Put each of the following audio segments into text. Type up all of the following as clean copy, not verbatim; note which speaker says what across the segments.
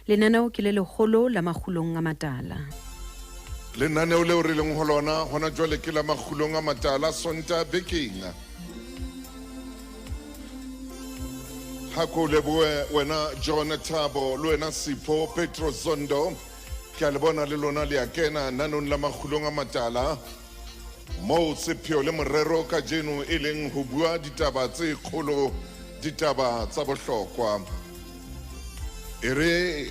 Speaker 1: Lenaneo ke le legolo la makgulong a matala.
Speaker 2: Lenaneo leo re leng ho lona hona jwale ke la makgulong a matala Sonta bekeng. Ha ko lebohe wena John Thabo le wena Sipho Petro Zondo ke a le bona le lona le a kena nanong la makgulong a matala moo sepheo le morero ka jeno e leng ho bua ditaba tse kgolo, ditaba tsa bohlokwa. Ere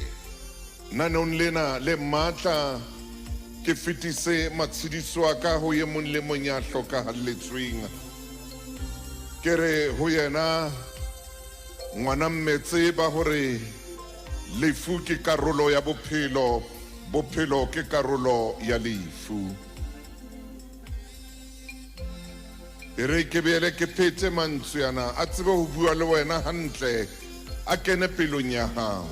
Speaker 2: nanong lena le matla ke fetise matshediso a ka ho ye mong le mong ya hlokahalletsweng. Ke re ho yena ngwana mmetse ba hore lefu ke karolo ya bophelo, bophelo ke karolo ya lefu. Ere ke bele ke phete mantswe yana a tsebe ho bua le wena hantle, a kene pelong ya hao.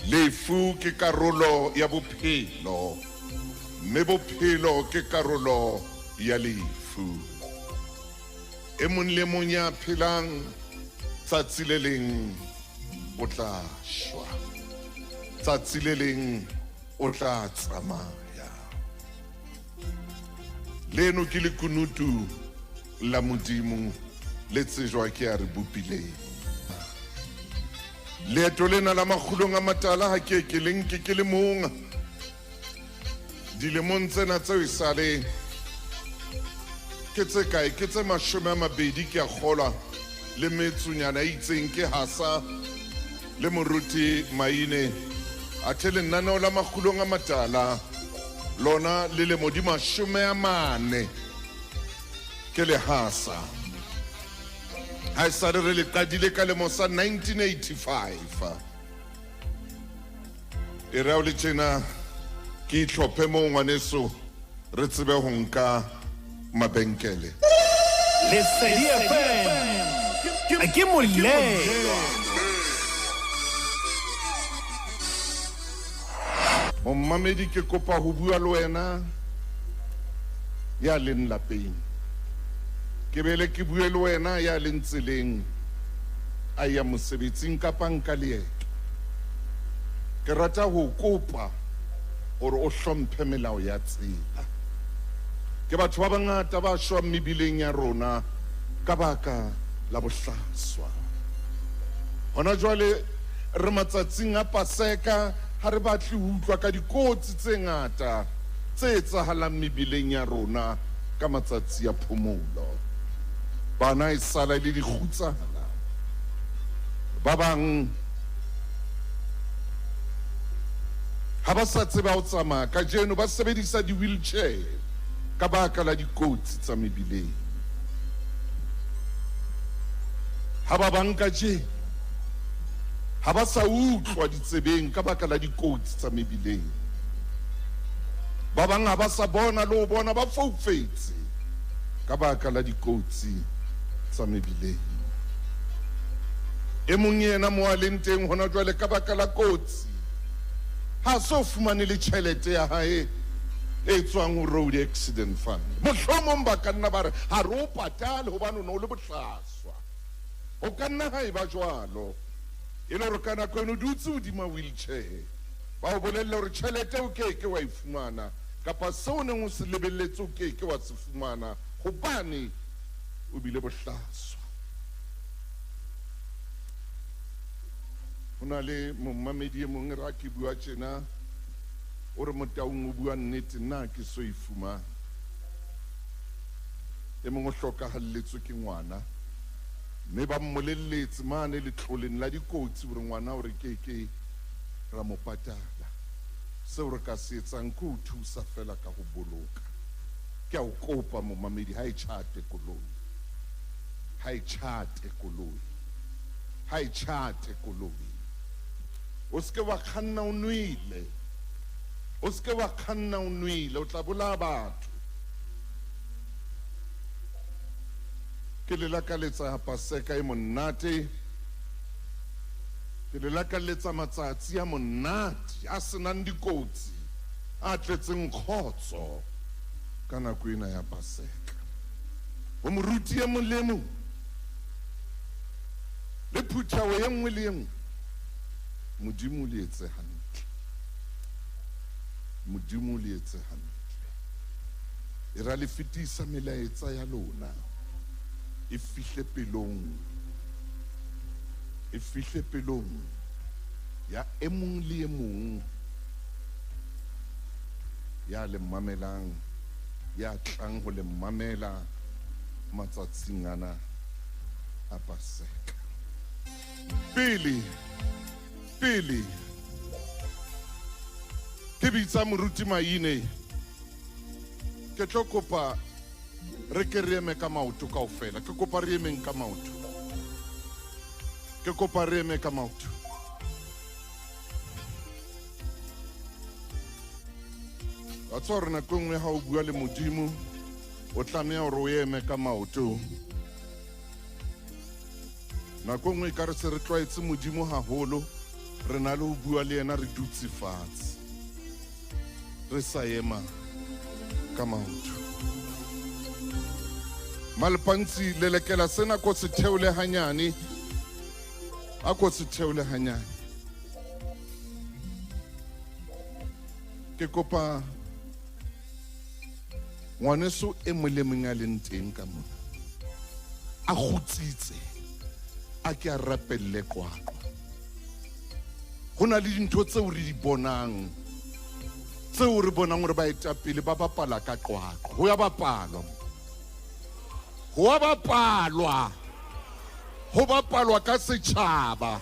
Speaker 2: Lefu ke karolo ya bophelo, mme bophelo ke karolo ya lefu. E mong le mong ya phelang tsatsi le leng o tla shwa, tsatsi le leng o tla tsamaya. Leno ke lekunutu la Modimo le tsejwa ke a re bopileng. Leeto lena la makgulong a matala ha ke leng ke le mong dilemong tsena tseo e sale ke tse kae, ke tse 20 ke a kgolwa le metsunyana e itseng ke hasa le moruti Maine a thele lenaneo la makgulong a matala lona le le modi 40 ke le hasa. Ha sa re le qadile ka lemo sa 1985. E re o le tjena ke itlhophe mo ngwaneso re tsebe ho nka mabenkele.
Speaker 3: Lesedi FM ke molelo.
Speaker 2: Mommamedi ke kopa ho bua le wena ya leng lapeng. Ke bele ke bue le wena ya leng tseleng a ya mosebetsing kapa nka leeto. Ke rata ho kopa hore o hlomphe melao ya tsela. Ke batho ba bangata ba shwang mebileng ya rona ka baka la bohlaswa. Hona jwale re matsatsing a Paseka ha re batle ho utlwa ka dikotsi tse ngata tse etsahalang mebileng ya rona ka matsatsi ya phomolo. Bana e sala le dikgutsana, ba bang ha ba sa tseba ho tsamaya ka jeno ba sebedisa di-wheelchair ka baka la dikotsi tsa mebileng. Ha ba bang ka jeno ha ba sa utlwa ditsebeng ka baka la dikotsi tsa mebileng. Ba bang ha ba sa bona le ho bona ba foufetse ka baka la dikotsi tsa mebileng. E mong yena mo a leng teng hona jwale ka baka la kotsi ha so fumane le tjhelete ya hae e tswang ho road accident fund. Mohlomong ba ka nna ba re ha re o patale hobane o ne o le bohlaswa. O ka nna ha e ba jwalo e le hore ka nako eno dutse hodima wheelchair ba o bolella hore tjhelete o ke wa e fumana kapa seo neng o se lebelletse o ke wa se fumana hobane o bile bohlaswa. Hona le mommamedi e mong ra ke bua tjena o re Motaung o bua nnete, nna ke so e fumana. E mong o hlokahalletswe ke ngwana mme ba mmolelletse mane letloleng la dikotsi hore ngwana hore ke ra mo patala. Seo re ka se etsang ke ho thusa fela ka ho boloka. Ke a o kopa mommamedi ha e tjhate koloi, ha e tjhate koloi, ha e tjhate koloi. O ske wa khanna o nwele, o ske wa khanna o nwele, o tla bolaya batho. Ke le lakaletsa Paseka e monate, ke le lakaletsa matsatsi a monate a senang dikotsi a tletseng kgotso ka nako ena ya Paseka. Ho moruti e mong le mong le phuthaho e nngwe le e nngwe Modimo le etse hantle. Modimo le etse hantle. E ra le fetisa melaetsa ya lona. E fihle pelong. E fihle pelong. Ya e mong le e mong. Ya le mamelang. Ya tlang ho le mamela matsatsing ana a Paseka. Pele ke bitsa moruti Maine ke tlo kopa re ke re eme ka maoto kaofela ke kopa re emeng ka maoto ke kopa re eme ka maoto a tsore na kongwe ha o bua le Modimo o tlamea hore o eme ka maoto na kongwe ka re se re tlwaetse Modimo haholo re na le ho bua le yena re dutse fatshe re sa ema ka maoto Malpantsi lelekela sena ko se theole hanyane a ko se theole hanyane ke kopa ngwaneso e molemeng a leng teng ka mona a kgutsitse a ke a rapelle kwakwa hona le dintho tseo re di bonang tseo re bonang hore ba etapele ba bapala ka kwakwa ho ya bapalwa ho bapalwa ka setjhaba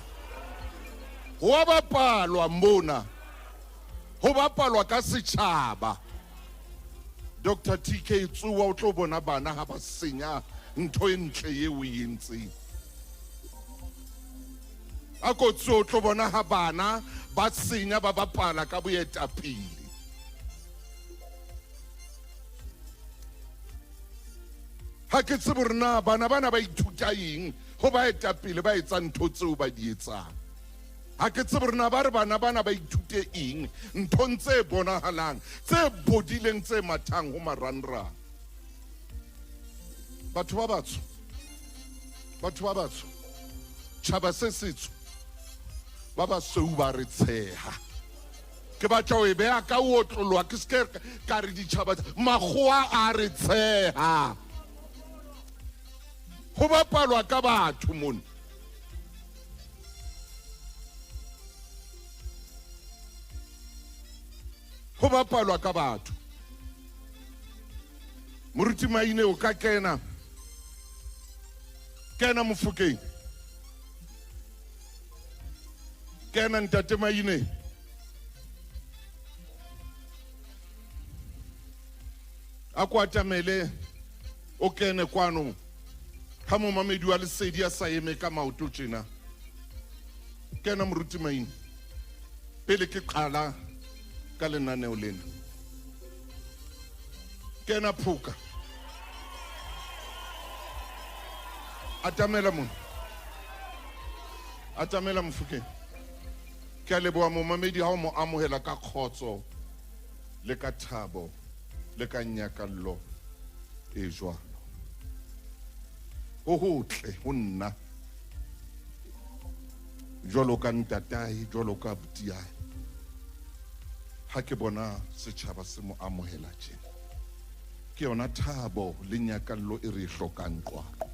Speaker 2: ho bapalwa mona ho bapalwa ka setjhaba Dr. TK Tsuwa o tlo bona bana ha ba senya ntho e ntle eo e entseng a ko tso tlo bona ha bana ba senya ba bapala ka boetapele ha ke tsebe rena bana ba ithuta eng ho ba etapele ba etsa ntho tseo ba di etsang ha ke tsebe rena ba re bana ba ithute eng ntho tse bonahalang tse bodileng tse mathang ho marangrang batho ba batsho tjhaba se setso ba ba seu ba re tsheha ke batla o e beha ka o otlolwa ke ske ka re ditjhaba makgowa a re tsheha ho bapalwa ka batho mona ho bapalwa ka batho moruti Maine o ka kena Mofokeng kena ntate Maine a kwatamele o kene kwano ha momamedi wa Lesedi a sa eme ka maoto tjena kena moruti Maine pele ke qala ka lenaneo lena kena Phuka atamela Mofokeng ke a leboha momamedi ha o mo amohela ka khotso le ka thabo le ka nyakallo e jwalo ho hotle ho nna jwalo ka ntatae jwalo ka butiae ha ke bona setjhaba se mo amohela tjena ke yona thabo le nyakallo e re hlokang Qwaqwa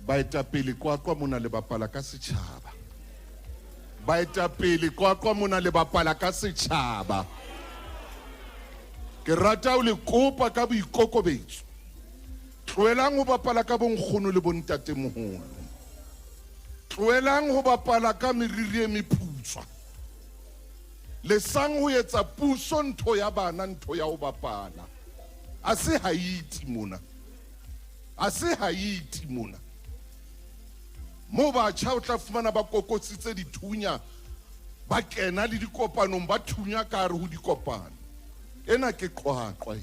Speaker 2: baetapele Qwaqwa mona le bapala ka setjhaba baetapele Qwaqwa mona le bapala ka setjhaba ke rata o le kopa ka boikokobetso tloelang ho bapala ka bonkgono le bontatemoholo tloelang ho bapala ka meriri e mephutswa le sang ho etsa puso ntho ya bana ntho ya ho bapala a se haiti mona mo batjha o tla fumana ba kokotsitse dithunya ba kena le dikopanong ba thunya ka re ho dikopano ena ke Qwaqwa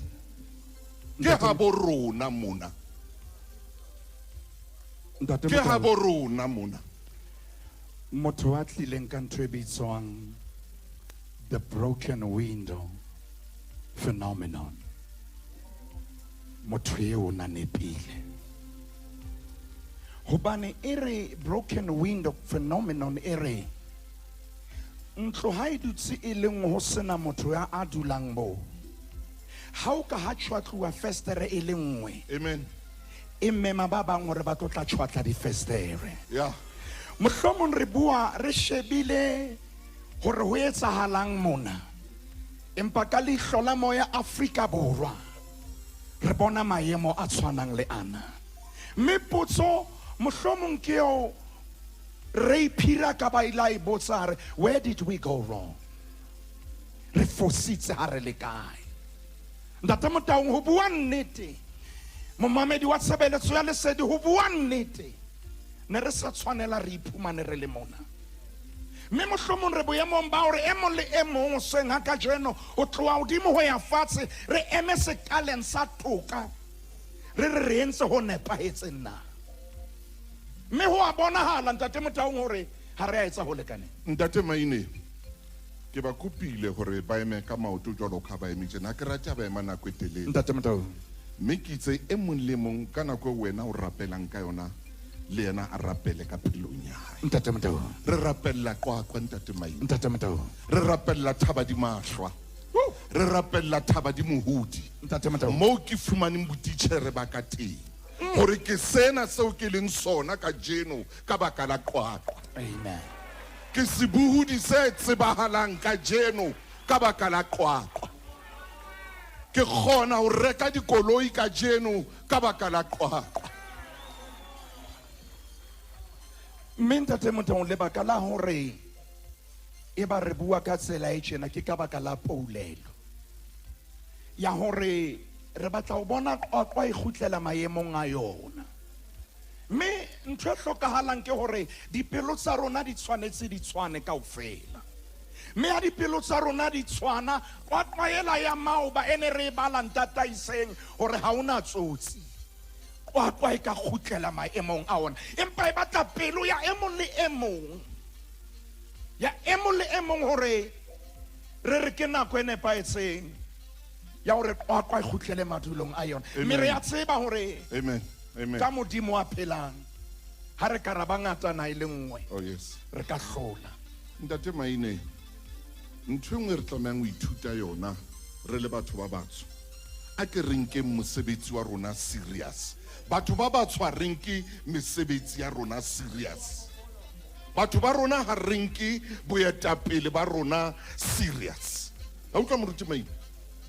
Speaker 2: ke ha bo rona mona ke ha bo rona mona
Speaker 4: motho wa tlileng ka ntho e bitswang the broken window phenomenon motho eo na nepile Hobane ere broken window phenomenon ere. Ntlo ha e dutse e leng ho sena motho ya a dulang mo. Ha o ka ha tshwatluwa festere e le nngwe.
Speaker 2: Amen.
Speaker 4: E mema ba bang hore ba tlo tla tshwatla di festere.
Speaker 2: Yeah.
Speaker 4: Mohlomong re bua re shebile hore ho etsahalang mona. Empa ka leihlo la moya Afrika Borwa re bona maemo a tshwanang le ana. Mme potso mohlomong ke o re iphira ka ba ila e botsa re, where did we go wrong? Re fositse ha re le kae? Ntate Motaung ho bua nnete. Momamedi wa tshebeletso ya lesedi ho bua nnete. Ne re sa tshwanela re iphumane re le mona. Mme mohlomong re boemong ba hore e mong le e mong seng ha ka jeno ho tloha hodimo ho ya fatshe re eme sekaleng sa toka re entse ho nepahetseng na. Mme ho a bonahala ntate Motaung hore ha re a etsa ho lekaneng.
Speaker 2: Ntate Maine, ke ba kopile hore ba eme ka maoto jwalo ka ba emitse na ke rata ba ema nako e telele.
Speaker 4: Ntate Motaung.
Speaker 2: Mme ke itse e mong le mong ka nako e wena o rapelang ka yona le yena a rapele ka pelong ya hae.
Speaker 4: Ntate Motaung.
Speaker 2: Re rapella Qwaqwa ntate Maine.
Speaker 4: Ntate Motaung.
Speaker 2: Re rapella Thaba di Mahloa. Re rapella Thaba di Mohodi.
Speaker 4: Ntate Motaung.
Speaker 2: Mo ke fumaneng botitjhere ba ka teng. Hore ke sena seo ke leng sona ka jeno ka baka la Qwaqwa.
Speaker 4: Amen.
Speaker 2: Ke sebuhudi se tsebahalang ka jeno ka baka la Qwaqwa. Ke kgona ho reka dikoloi ka jeno ka baka la Qwaqwa.
Speaker 4: Mme ntate Motaung lebaka la hore e ba re bua ka tsela e tjena ke ka baka la poulelo ya hore re batla ho bona Qwaqwa e kgutlela maemong a yona. Mme ntho e hlokahalang ke hore dipelo tsa rona di tshwanetse di tshwane kaofela. Mme ha dipelo tsa rona di tshwana, Qwaqwa ela ya maoba ene re bala ntataiseng hore ha ona tsotsi. Qwaqwa e ka kgutlela maemong a ona. Empa e batla pelo ya e mong le e mong. Ya e mong le e mong hore re ke nako e nepahetseng ya hore Qwaqwa e kgutlele madulong a yona. Mme re a tseba hore
Speaker 2: Amen. Amen.
Speaker 4: ka Modimo a phelang ha re ka ra bangata na ile nngwe
Speaker 2: Oh yes.
Speaker 4: re ka hlola.
Speaker 2: Ntate Maine, ntho engwe re tlamehang ho ithuta yona re le batho ba batsho. A ke re nkeng mosebetsi wa rona serious. Batho ba batsho a re nke mesebetsi ya rona serious. Batho ba rona ha re nke boetapele ba rona serious. Ha utlwa moruti Maine?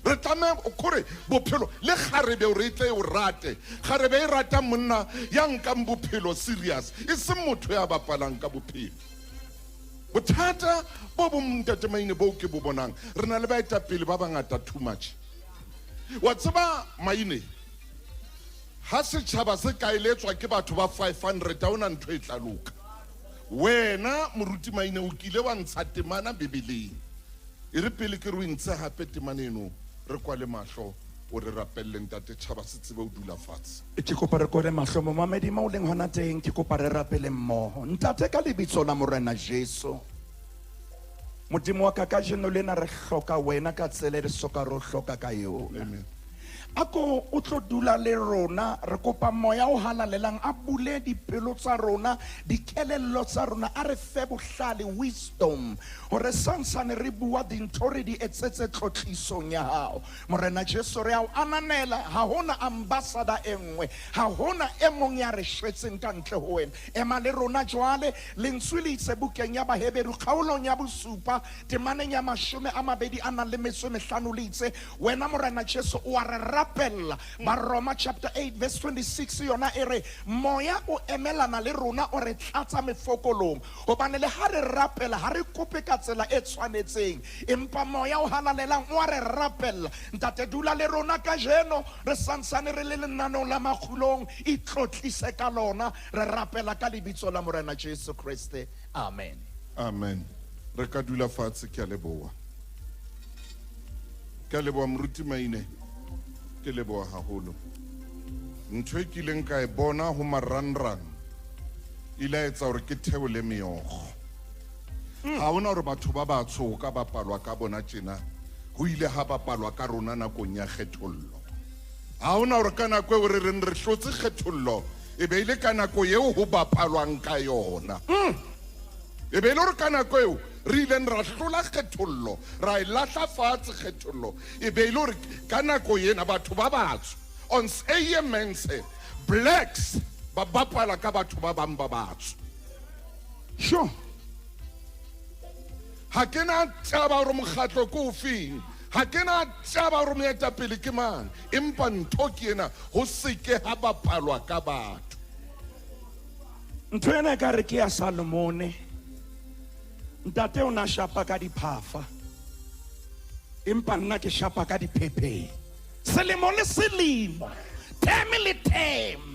Speaker 2: Re tlameha kore bophelo le kgarebe o re tle o rate. Kgarebe e rata monna ya nkang bophelo serious. E se motho ya bapalang ka bophelo. Bothata bo bong ntate Maine bo ke bo bonang re na le baetapele ba bangata too much. Wa tseba Maine, ha setjhaba se kaeletswa ke batho ba 500 ha ona ntho e tla loka. Wena moruti Maine o kile wa ntsha temana Bibeleng. E re pele ke re o ntse hape temana eno re kwale mahlo o re rapelle ntate tjhaba se tsebe o dula fatshe.
Speaker 4: Ke kopa re kore mahlo momamedi mo leng hona teng ke kopa re rapele mmoho. Ntate ka lebitso la Morena Jesu. Modimo wa ka ka jeno lena re hloka wena ka tsela re soka ro hloka ka yona.
Speaker 2: Amen.
Speaker 4: Ako o tlo dula le rona re kopa moya o halalelang a bule dipelo tsa rona dikelello tsa rona a re fe bohlale wisdom hore sansane re bua dintho re di etsetse tlotlisong ya hao. Morena Jesu re ao ananela ha hona ambassador e nngwe ha hona e mong ya re shwetseng ka ntle ho wena. Ema le rona jwale lentswe le itse bukeng ya Baheberu kgaolong ya bosupa temaneng ya 25 le itse wena Morena Jesu o a re rapella ba Roma chapter 8 verse 26 yona ere moya o emelana le rona o re tlatsa mefokolong hobane le ha re rapela ha re kope ka tsela e tshwanetseng empa moya o halalelang o re rapella ntate dula le rona ka jeno re sansane re le lenanong la makhulong e tlotlise ka lona re rapela ka lebitso la Morena Jesu Kriste. Amen.
Speaker 2: Amen. Re ka dula fatshe ke a leboha. Ke a leboha moruti Maine. Ke leboha haholo. Ntho e kileng ka e bona ho marangrang ile etsa hore ke theole meokgo. Ha ona hore batho ba batsho ka bapalwa ka bona tjena ho ile ha bapalwa ka rona nakong ya kgethollo. Ha ona hore ka nako e re reng re hlotse kgethollo e be ile ka nako eo ho bapalwang ka yona e be ile re ka nako eo re ileng ra hlola kgethollo ra e lahla fatshe kgethollo e be ile re ka nako ena batho ba batsho on mense blacks ba bapala ka batho ba bang ba batsho
Speaker 4: Sure.
Speaker 2: ha ke na taba hore mokgatlo ke ofeng ha ke na taba hore moetapele ke mang empa ntho ke ena ho seke ha bapalwa ka batho
Speaker 4: Ntho ena ka re ke ya Salomone. Ntate o na shapa ka diphafa. Empa nna ke shapa ka diphephe. Selemo le selemo. Teme le teme.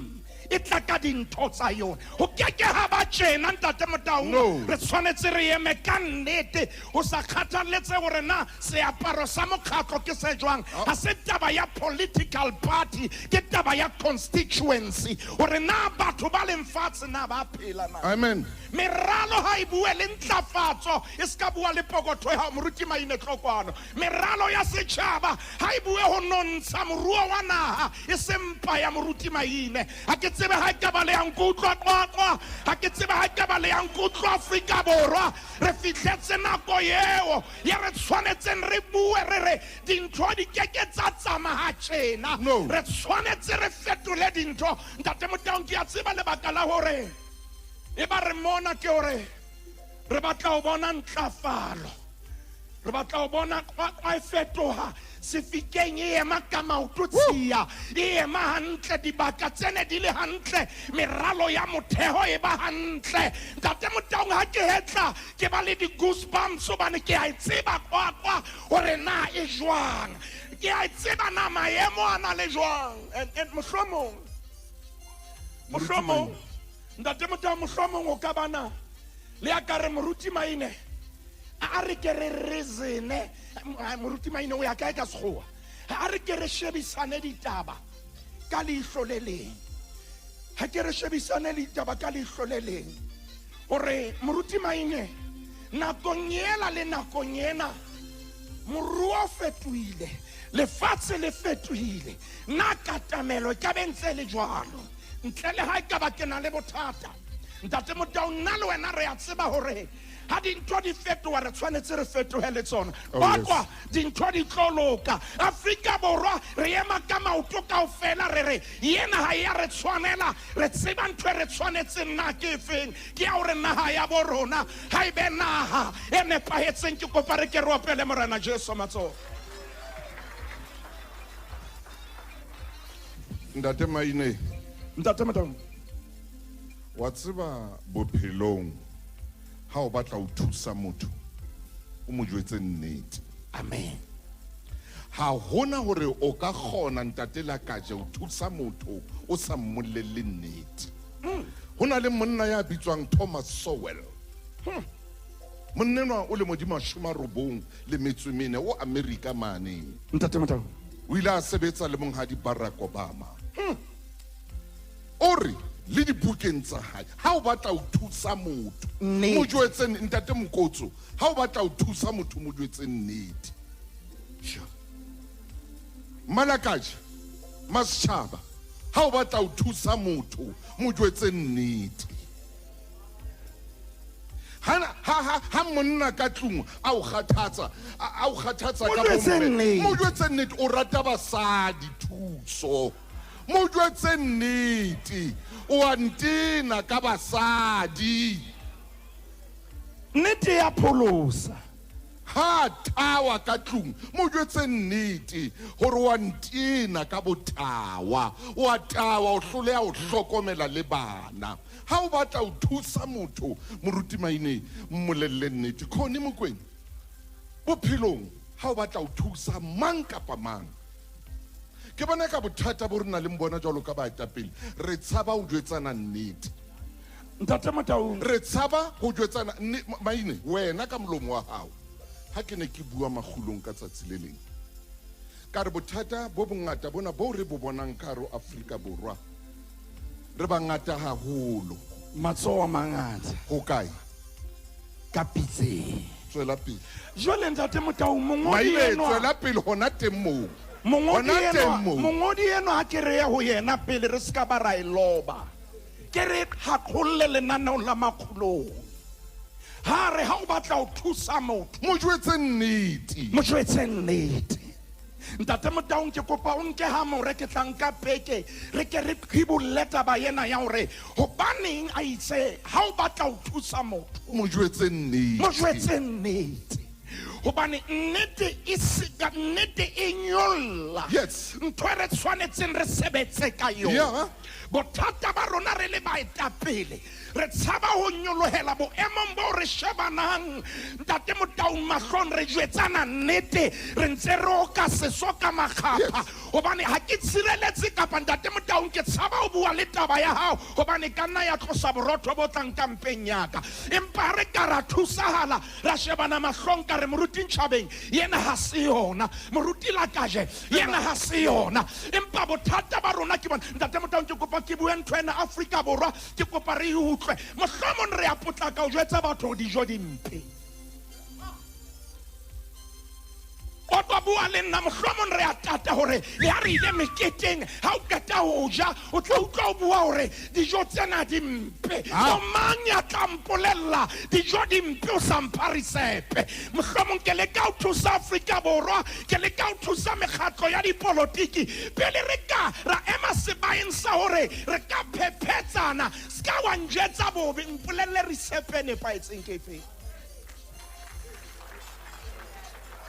Speaker 4: E tla ka dintho tsa yona ho keke ha ba tjena ntate Motaung
Speaker 2: No.
Speaker 4: re tshwanetse re eme ka nnete ho sa kgathaletse hore na seaparo sa mokgatlo ke se jwang ha se taba ya political party ke taba ya constituency hore na batho ba leng fatshe na ba phela na
Speaker 2: amen
Speaker 4: meralo ha e bue le ntlafatso e ska bua le pokotho ha moruti maine tlokwana meralo ya setjhaba ha e bue ho nontsha moruo wa naha e sempa ya moruti maine ha ke tsebe ha ka ba le yang kutlwa kwakwa ha ke tsebe ha ka ba le yang kutlwa Afrika Borwa re fitlhetse nako eo ya re tshwanetseng re bue re dintho di keke tsa tsamaya tjena
Speaker 2: No.
Speaker 4: re tshwanetse re fetole dintho ntate Motaung ke a tseba lebaka la hore e ba re mona ke hore re batla ho bona ntlafalo re batla ho bona kwa e fetoha sefikeng e ema ka maoto tsia e ema hantle dibaka tsene di le hantle meralo ya motheo e ba hantle ntate Motaung ha ke hetla ke ba le di goosebumps hobane ke a e tseba kwa hore na e jwang ke a e tseba na maemo ana le jwang and mohlomong ntate Motaung mohlomong o ka bana le a ka re moruti maine a re ke re reasone moruti maine o ya kae ka sekgowa a re ke re shebisane ditaba ka leihlo le leng ha ke re shebisane ditaba ka leihlo le leng hore moruti maine nakong ela le nakong ena moruo fetohile lefatshe le fetohile na katamelo ka bentse le jwalo ntle le ha e ka ba ke na le bothata ntate Motaung nna le wena re a tseba hore ha dintho di fetoha re tshwanetse re fetohele tsona bakwa dintho di tloloka Afrika Borwa re ema ka maoto kaofela re yena ha ya re tshwanela re tseba ntho re tshwanetse nna ke efeng ke ya hore naha ya borona ha e be naha e nepahetseng ke kopa re ke re opele morena Jesu matsoho
Speaker 2: ntate Maine
Speaker 4: ntate Motaung
Speaker 2: wa tseba bophelong ha o batla o thusa motho o mo jwetse nnete
Speaker 4: amen
Speaker 2: ha hona hore o ka kgona ntate la kaje o thusa motho o sa mmolelle nnete hona le monna ya bitswang Thomas Sowell monnenwa o le modimo 90 le metsumene o America mane
Speaker 4: ntate Motaung
Speaker 2: o ile a sebetsa le monghadi Barack Obama ori le dibukeng tsa hae ha o batla o thusa motho mo jwetse ntate Mokotso ha o batla o thusa motho mo jwetse nnete Malakaje Maschaba ha o batla o thusa motho mo jwetse nnete ha monna ka tlung a o kgathatsa ka bomme mo jwetse nnete o rata basadi thuso mo jwetse nnete o antina ka basadi
Speaker 4: nnete ya pholosa
Speaker 2: ha tawa ka tlung mo jwetse nnete hore o antina ka botawa o atawa o hloleha o hlokomela le bana ha o batla o thusa motho moruti Maine mmolelle nnete khone mokweng bophelong ha o batla o thusa mang kapa mang ke bona ka bothata bo rena le mbona jalo ka baetapele re tshaba o jwetsana nnete
Speaker 4: ntate Motaung
Speaker 2: re tshaba go jwetsana Maine wena ka molomo wa hao ha ke ne ke bua magulong ka tsatsi le leng ka re bothata bo bongata bona bo re bo bonang ka ro Afrika Borwa re bangata haholo
Speaker 4: matsoho a mangata
Speaker 2: go kae
Speaker 4: ka pitseng
Speaker 2: tswela pele
Speaker 4: jwale ntate Motaung mongodi
Speaker 2: Maine
Speaker 4: enwa
Speaker 2: tswela pele hona teng moo
Speaker 4: mongodi enwa ha ke re ya ho yena pele re ska ba ra e loba ke re gakgolle lenaneo la makgulong ha re ha o batla o thusa motho
Speaker 2: mo jwetse nnete.
Speaker 4: mo jwetse nnete. Ntate Motaung ke kopa o nke ha more ke tla nka peke re ke re khibulle taba ena ya hore hobaneng a itse ha o batla o thusa motho
Speaker 2: mo jwetse nnete.
Speaker 4: mo jwetse nnete. Hobane nnete e sika nnete e nyolla
Speaker 2: Yes.
Speaker 4: ntho re tshwanetseng re sebetse ka
Speaker 2: Yeah.
Speaker 4: yona. Bothata ba rona re le baetapele re tshaba ho nyolohela boemong bo re shebanang. Ntate Motaung mahlong re jwetsana nnete re ntse re o ka seso ka makgapha hobane ha ke tshireletse kapa Ntate Motaung ke tshaba ho bua le taba ya hao hobane ka nna ya tlosa borotho bo tlang kampeng yaka. Empa re ka ra thusahala ra shebana mahlong ka re moruti ntjhabeng yena ha se yona moruti la kaje yena ha se yona. Empa bothata ba rona ke bona Ntate Motaung ke kopa ke bue ntho ena Afrika Borwa ke kopa re utlwe mohlomong re a potlaka o jwetsa batho dijo di mpe. O tlo bua le nna mohlomong re a tata hore le ha re ile meketeng ha o qeta ho ja o tla utlwa o bua hore dijo tsena di mpe. O mang ya tla mpolella dijo di mpe o sa mpha risepe. Mohlomong ke leka ho thusa Afrika Borwa ke leka ho thusa mekgatlo ya dipolotiki pele re ka ra ema sebaeng sa hore re ka phepetsana ska wa njetsa bobe mpolelle risepe nepaetseng ke fe.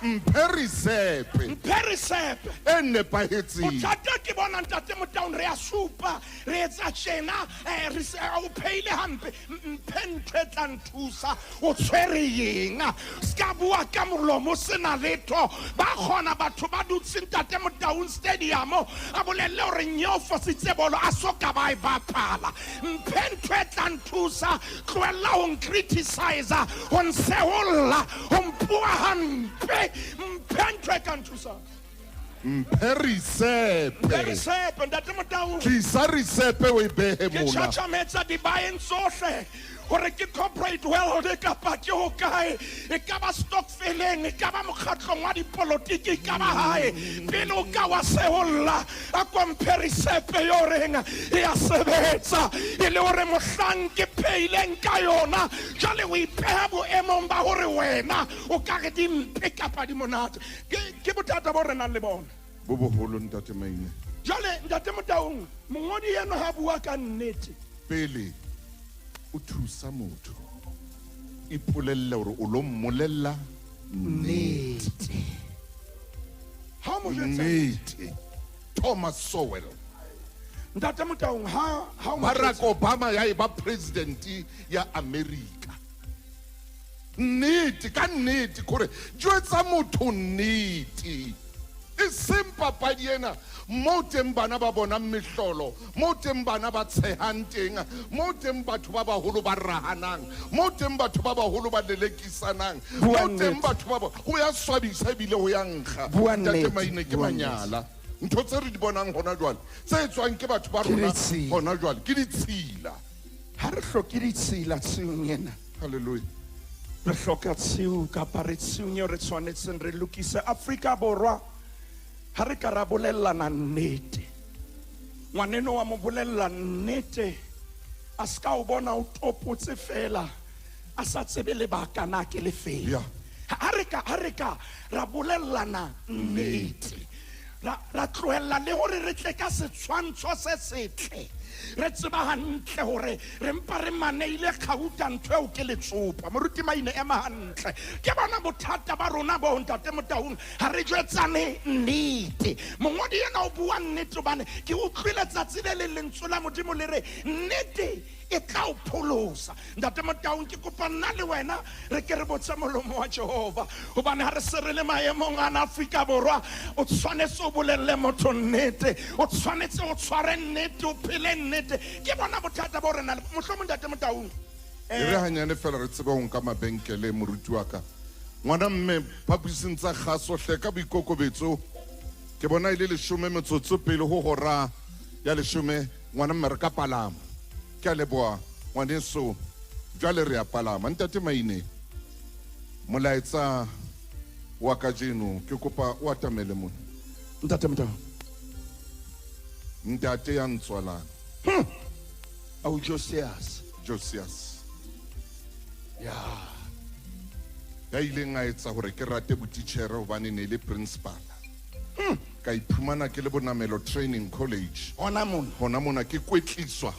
Speaker 2: Mperisepe
Speaker 4: Perisepe
Speaker 2: e nepahetseng.
Speaker 4: bothata ke bona Ntate Motaung re a supa re etsa tjena re se o pheile hampe mphe ntho e tla nthusa o tshwere eng ska bua ka molomo sena letho ba kgona batho ba dutse Ntate Motaung stadium a bolelle hore nyofositse bolo a soka ba e bapala mphe ntho e tla nthusa tlohella ho criticize ho nseholla ho mpua hampe mphe ntho e ka nthusa.
Speaker 2: Mperisepe.
Speaker 4: Perisepe Ntate Motaung
Speaker 2: Tlisa risepe o e behe
Speaker 4: ke
Speaker 2: mona.
Speaker 4: chachametsa dibaeng tsohle hore ke corporate world kapa ke ho kae e ka ba stokfeleng e ka ba mokgatlong wa dipolotiki e ka ba hae pele o ka wa seholla a komperisepe yo reng e a sebetsa e le hore mohlang ke pheileng ka yona jale o ipeha boemong ba hore wena o ka re di mpe kapa di monate ke bothata bo re nang le bona.
Speaker 2: Bo boholo Ntate Maine.
Speaker 4: Jale Ntate Motaung mongodi ena ha bua ka nnete
Speaker 2: Pele o thusa motho ipolelle hore o lo mmolella
Speaker 4: nnete. Ha mo jwetsa
Speaker 2: nnete. Thomas Sowell.
Speaker 4: Ntate Motaung ha o mo
Speaker 2: Barack
Speaker 4: jwetsa
Speaker 2: Obama ya eba president ya America. Nnete ka nnete kore jwetsa motho nnete. E seng papadi ena mo teng bana ba bona mehlolo mo teng bana ba tshehang teng mo teng batho ba baholo ba rahanang mo teng batho ba baholo ba lelekisanang
Speaker 4: Bua
Speaker 2: mo teng
Speaker 4: nnete.
Speaker 2: batho ba ho ya swabisa bile ho ya nkga.
Speaker 4: Bua
Speaker 2: Ntate
Speaker 4: nnete,
Speaker 2: Maine ke
Speaker 4: bua
Speaker 2: manyala ntho tse re di bonang hona jwale tse etswang ke batho ba rona
Speaker 4: ditshila.
Speaker 2: hona jwale ke ditshila.
Speaker 4: ha re hloke ditshila tsheong ena
Speaker 2: Hallelujah.
Speaker 4: re hloka tseo kapa re tsheong eo re tshwanetseng re lokise Afrika Borwa ha re ka ra bolellana nnete ngwaneno wa mo bolella nnete a ska o bona o topotse fela a sa tsebe lebaka na ke le fela.
Speaker 2: Yeah.
Speaker 4: ha re ka ra bolellana nnete ra tlohella le hore re tle ka setshwantsho se setle re tseba hantle hore re mpa re maneile kgauta ntho eo ke letsopa moruti Maine ema hantle ke bona bothata ba rona bo Ntate Motaung ha re jwetsane nnete mongodi ena o bua nnete hobane ke utlwile tsatsi le lentswe la Modimo le re nnete e tla o pholosa. Ntate Motaung ke kopa nna le wena re ke re botse molomo wa Jehova hobane ha re se re le maemong a Afrika Borwa o tshwanetse o bolelle motho nnete o tshwanetse o tshware nnete o phele nnete ke bona bothata bo re na le mohlomong Ntate Motaung
Speaker 2: E re hanyane fela re tsebe ho nka mabenkele moruti wa ka ngwana mme phaposing tsa kgaso hle ka boikokobetso ke bona ile 10 metsotso pele ho hora ya 10 ngwana mme re ka palama ke a leboa ngwaneso jwale re a palama. Ntate Maine molaetsa wa kajeno ke kopa o atamele mona
Speaker 4: Ntate Motaung
Speaker 2: ntate ya ntswalang
Speaker 4: Au Josias.
Speaker 2: Josias
Speaker 4: Yeah.
Speaker 2: ya ileng a etsa gore ke rate botitšhere gobane ne le principal ka iphumana ke le bonamelo training college
Speaker 4: Ona mona.
Speaker 2: gona mona ke kwetliswa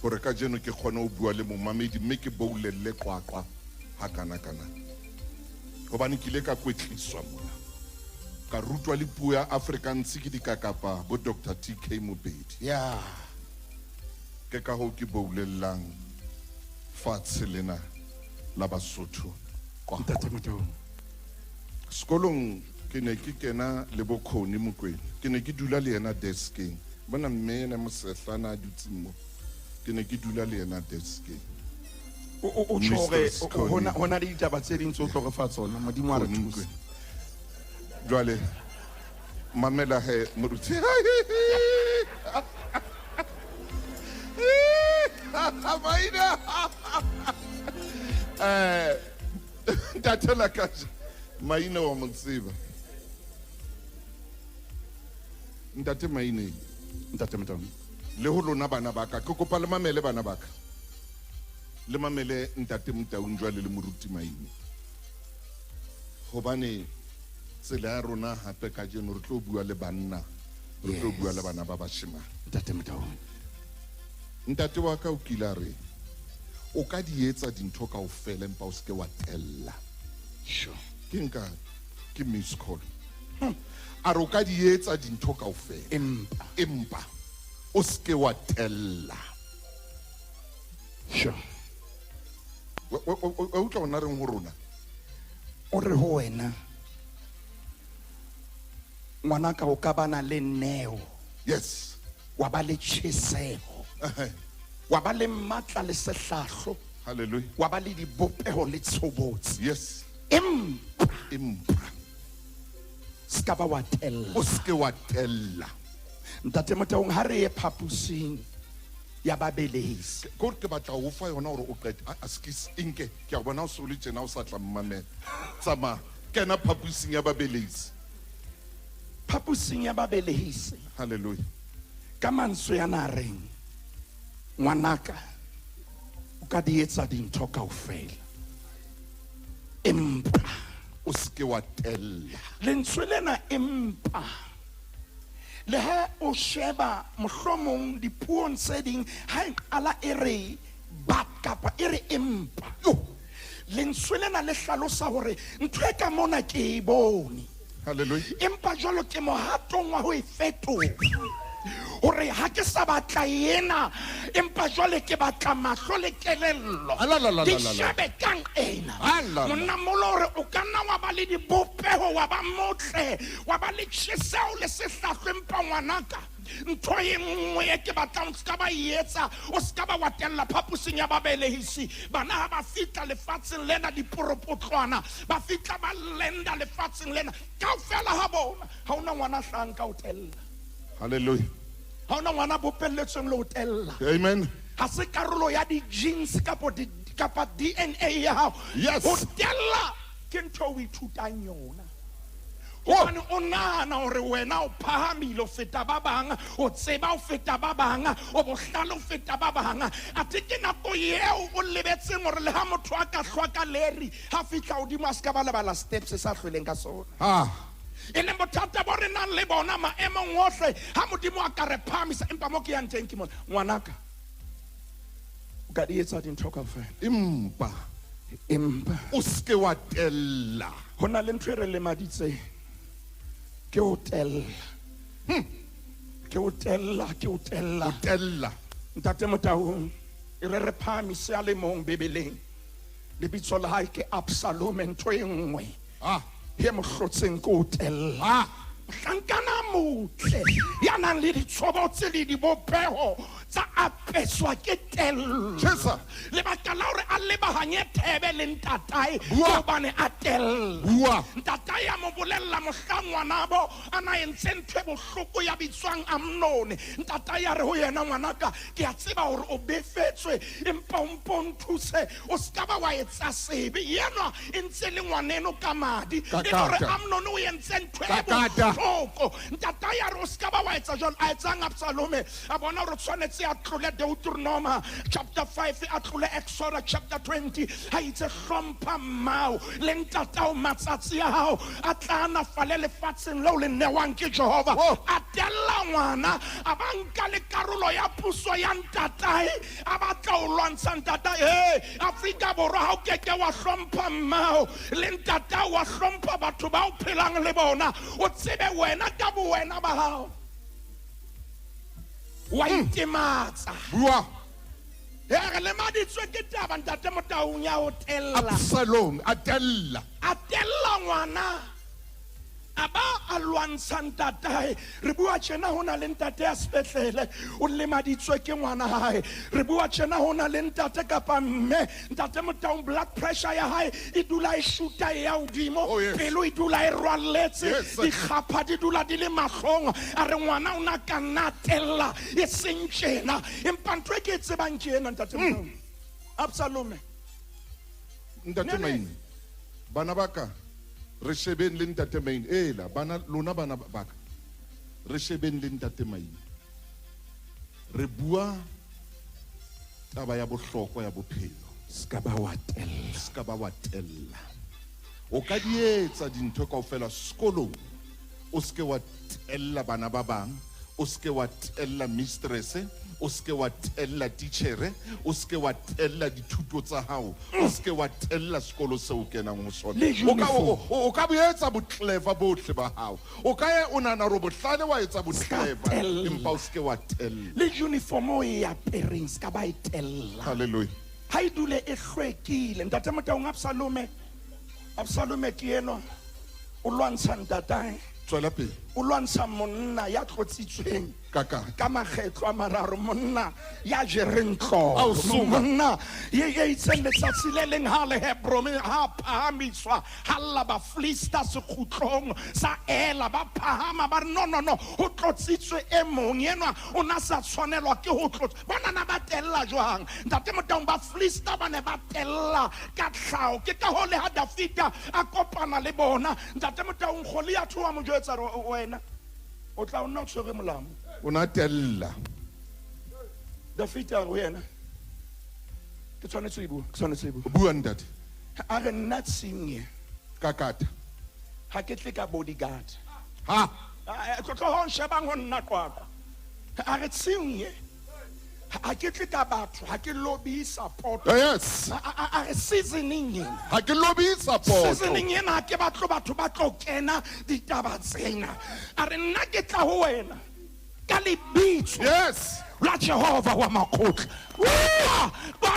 Speaker 2: gore ka jeno ke kgone go bua le momamedi mme ke boulelele qwaqwa ga kana-kana gobane ke ile ka kwetliswa mona ka rutwa le puo ya Afrikaans ke dikakapa bo Dr. TK Mobedi
Speaker 4: Yeah.
Speaker 2: ke ka go ke boulelelang fatshe lena la Basotho kwa
Speaker 4: Ntate Motaung.
Speaker 2: sekolong ke ne ke kena le bokgoni Mokwena ke ne ke dula le yena deskeng bona mme ene mosetlana a dutse mo ke ne ke dula le yena deskeng
Speaker 4: O
Speaker 2: Mr.
Speaker 4: tshore
Speaker 2: Skoni.
Speaker 4: hona le ditaba tse ding tse o tlogefa tsona modimo a re
Speaker 2: Kgoni
Speaker 4: thuse.
Speaker 2: Mokwena. Jwale mamela he moruti Maina ntatela kaje Maina wa Motseba ntate Maine
Speaker 4: Ntate Motaung.
Speaker 2: le ho lona bana ba ka ke kopa le mamele bana ba ka le mamele ntate Motaung jwale le moruti Maine hobane tsela ya rona hape ka jeno re tlo bua le banna re tlo bua le bana ba bashimane
Speaker 4: Ntate Motaung.
Speaker 2: ntate wa ka o kila re o ka di etsa dintho kaofela empa o seke wa tella
Speaker 4: Sure.
Speaker 2: ke nka ke miss call a re o ka di etsa dintho kaofela empa o seke wa tella
Speaker 4: Sure.
Speaker 2: wa utlwa ona reng ho rona
Speaker 4: O re ho wena ngwana ka o ka bana le neo
Speaker 2: yes
Speaker 4: wa ba le tjheseho wa ba le matla le sehlahlo
Speaker 2: hallelujah
Speaker 4: wa ba le dibopeho le tshobotsi
Speaker 2: yes
Speaker 4: empa
Speaker 2: empa
Speaker 4: ska ba wa tella
Speaker 2: o seke wa tella
Speaker 4: Ntate Motaung ha re ye phapusing ya babelehisi
Speaker 2: ko ke batla go fa yona gore o qete a skis inke ke a bona o se o le tjena o sa tla mmamela tsama kena phapusing ya babelesi
Speaker 4: phapusing ya babelehisi
Speaker 2: hallelujah
Speaker 4: ka mantswe yana a reng ngwanaka o ka di etsa dintho kaofela empa
Speaker 2: o seke wa tella
Speaker 4: lentswe lena empa le ha o sheba mohlomong dipuong tse ding ha e qala e re but kapa e re empa lentswe lena le hlalosa hore ntho e ka mona ke e bone
Speaker 2: hallelujah
Speaker 4: empa jwalo ke mohatong wa ho e fetola hore ha ke sa batla ena empa jwale ke batla mahlo le kelello di shebe kang ena monna molo hore o ka nna wa ba le dibopeho wa ba motle wa ba le tjheseho le sehlahlo empa ngwanaka ntho e nngwe e ke batlang ska ba etsa o ska ba wa tella phapusing ya babelehisi bana ha ba fitla lefatsheng lena diporopotlwana ba fitla ba lenda lefatsheng lena kaofela ha bona ha ona ngwana hlang ka o tella
Speaker 2: hallelujah
Speaker 4: ha ona ngwana bopelletsweng le ho tella
Speaker 2: amen
Speaker 4: ha se karolo ya di-genes kapa DNA ya hao
Speaker 2: Yes.
Speaker 4: ho tella ke ntho o ithutang yona hobane o nahana hore wena o phahamile ho feta ba bang o tseba ho feta ba bang o bohlale ho feta ba bang a te ke nako eo o lebetseng hore le ha motho a ka hlwa ka leri ha fihla hodimo a ska ba lebala steps se sa hlweleng ka sona e leng bothata bo re nang le bona maemong ohle ha modimo a ka re phamisa empa mo ke yang teng ke mona ngwanaka o ka di etsa dintho kaofela
Speaker 2: empa o seke wa tella
Speaker 4: ho na le ntho e re lemaditseng ke o tella ke o tella
Speaker 2: tella
Speaker 4: ntate Motaung e re phamise a le mong bebeleng lebitso la hae ke Absalom ntho e nngwe he mo hlotseng ko tella hlankana motle ya nang le ditshobotsi le dibopeho tsa apeswa ke tello lebaka la hore a lebahanye thebe le ntatae hobane a tella ntatae a mo bolella mohlang ngwanabo a na entse ntho e bohloko ya bitswang Amnone ntatae a re ho yena ngwanaka ke a tseba hore o befetswe empa o mpo nthuse o ska ba wa etsa sebe yenwa e ntse le ngwaneno ka madi e hore Amnone o entse ntho e bohloko ntata ya re o ska ba wa etsa jalo a etsang Absalome a bona re tshwanetse a tlole Deuteronomy chapter 5 a tlole Exodus chapter 20 ha itse hlompha mmao le ntata o matsatsi a hao a tla na fale lefatsheng leo le newang ke Jehova a tella ngwana a banka le karolo ya puso ya ntatae a batla o lwantsha ntatae Afrika Borwa ha o keke wa hlompha mmao le ntata wa hlompha batho ba o phelang le bona o tsebe wena ka bo wena ba hao wa itematsa
Speaker 2: bua
Speaker 4: re le maditswe ke taba ntate motaung ya ho tella
Speaker 2: Absalom a tella
Speaker 4: ngwana aba a lwantsha ntatae re bua tjena ho na le ntate ya sepetlele o lemaditswe ke ngwana hae re bua tjena ho na le ntate kapa mme ntate motaung blood pressure ya hae e dula e shuta ya hodimo pelo e dula e rwalletse di khapha di dula di le mahlong a re ngwana o na ka natella e seng tjena empa ntwe ke tsebang ke ena ntate motaung Absalome
Speaker 2: ntate Maine bana baka re shebeng le ntate Maine ela bana lona bana baka re shebeng le ntate Maine re bua taba ya bohlokwa ya bophelo
Speaker 4: ska ba wa
Speaker 2: tella o ka di etsa dintho kaofela sekolong o ske wa tella bana ba bang o ske wa tella mistress o ske wa tella teacher o ske wa tella dithuto tsa hao o ske wa tella sekolo se o kenang ho sona o ka boetsa botleva bohle ba hao o ka ye o nana ro bohlale wa etsa botleva empa o ske wa tella
Speaker 4: le uniform o ya pereng ska ba itella
Speaker 2: hallelujah
Speaker 4: ha e dule e hlwekile ntate motaung Absalome ke eno o lwantsha ntatae
Speaker 2: tswela pele
Speaker 4: o lwantsha monna ya tlotsitsweng ka makgetlo a mararo monna ya jereng tlolo monna ye itseng letsatsi le leng ha le Hebron ha phahamiswa ha lla ba Filista sekhutlong sa ela ba phahama ba no ho tlotsitswe e mong enwa o na sa tshwanelwa ke ho tlotsa bona na ba tella jwang ntate motaung ba Filista ba ne ba tella ka tlhao ke ka ho le ha Dafita a kopana le bona ntate motaung Goliath wa mo jwetsa wena o tla o nna o tshwere molamo
Speaker 2: una tella
Speaker 4: Dafita go yena ke tshwanetse e
Speaker 2: bua ntate
Speaker 4: a re nna tsinye
Speaker 2: kakata
Speaker 4: ha ke tle ka bodyguard
Speaker 2: ha
Speaker 4: ho shebang ho nna kwakwa a re tsinye ha ke tle ka batho ha ke lobby support
Speaker 2: yes
Speaker 4: a re seasoning yena
Speaker 2: ha ke lobby support
Speaker 4: seasoning yena ha ke batlo batho ba tlo kena ditaba tsena a re nna ke tla ho wena ka lebitso
Speaker 2: yes
Speaker 4: la Jehova wa makgotla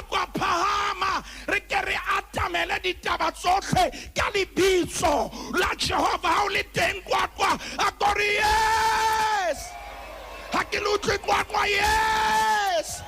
Speaker 4: kwa phahama re ke re atamele ditaba tsohle ka lebitso la Jehova ha o le teng kwa a kore yes ha ke lutlwe kwa yes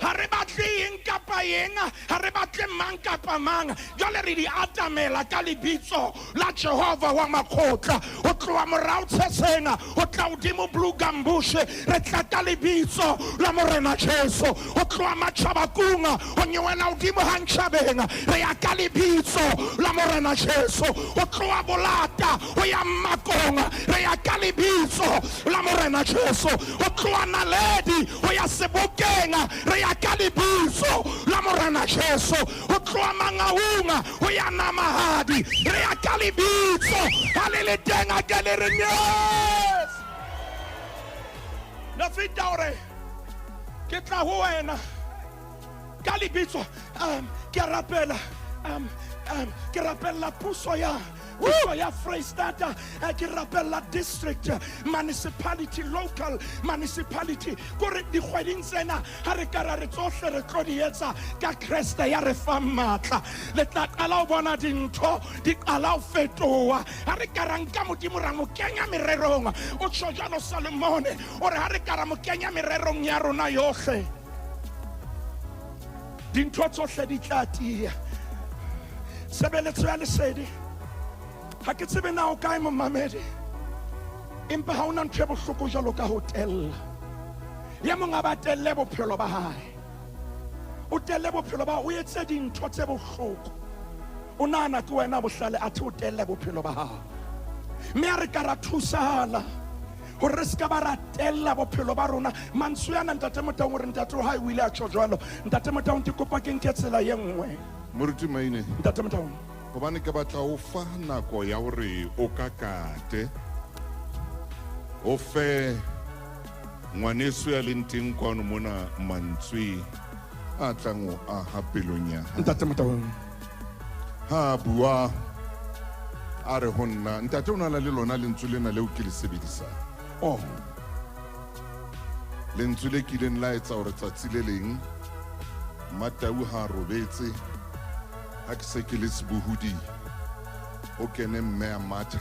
Speaker 4: ha re batle eng kapa eng ha re batle mang kapa mang jwale re di atamela ka lebitso la Jehova wa makgotla o tloa morao tshesena o tla hodimo Blue Gambush re tla ka lebitso la Morena Jesu o tloa Matjhabakung o nyewela hodimo Hantjhabeng re ya ka lebitso la Morena Jesu o tloa Bolata o ya Makong re ya ka lebitso la Morena Jesu o tloa Naledi o ya Sebokeng re ya ka lebitso la Morena Jesu o tloa Mangaung o ya Namahadi re ya ka lebitso ha le le teng a ke le re yes Dafita ore ke tla ho wena ka lebitso ke rapela puso ya Freistata ke rapela district municipality local municipality gore di khweding tsena ha re ka re tsohle re tlo di etsa ka Kriste ya re fa matla le tla qala o bona dintho di qala o fetoa ha re ka ranka modimo ra mo kenya mererong o tsho jalo Solomon ore ha re ka ra mo kenya mererong ya rona yohle dintho tsohle di tla tia sebeletso ya lesedi ha ke tsebe na o kae momamedi empa ha ona ntho e bohloko jalo ka hotel ya monga ba telle bophelo ba hae o telle bophelo ba o etse dintho tse bohloko o nana ke wena bohlale a the o telle bophelo ba hao mme a re ka ra thusala gore re ska ba ratella bophelo ba rona mantswe yana ntate Motaung gore ntate o ha o ile a tjho jwalo ntate Motaung ke kopa ke nke tsela ye nngwe
Speaker 2: Moruti Maine,
Speaker 4: ntate Motaung
Speaker 2: hobane ke batla o fa nako ya hore o kakate o fe ngwaneso ya leng teng kwano mona mantswe a tlang o aha pelong ya hae.
Speaker 4: ntate Motaung
Speaker 2: Ha bua a re ho nna ntate o na le lona lentswe lena leo ke le sebedisang.
Speaker 4: oh
Speaker 2: Lentswe le kileng la etsa hore tsatsi le leng Matau ha robetse ha ke se ke le sebohodi o kene mme a matha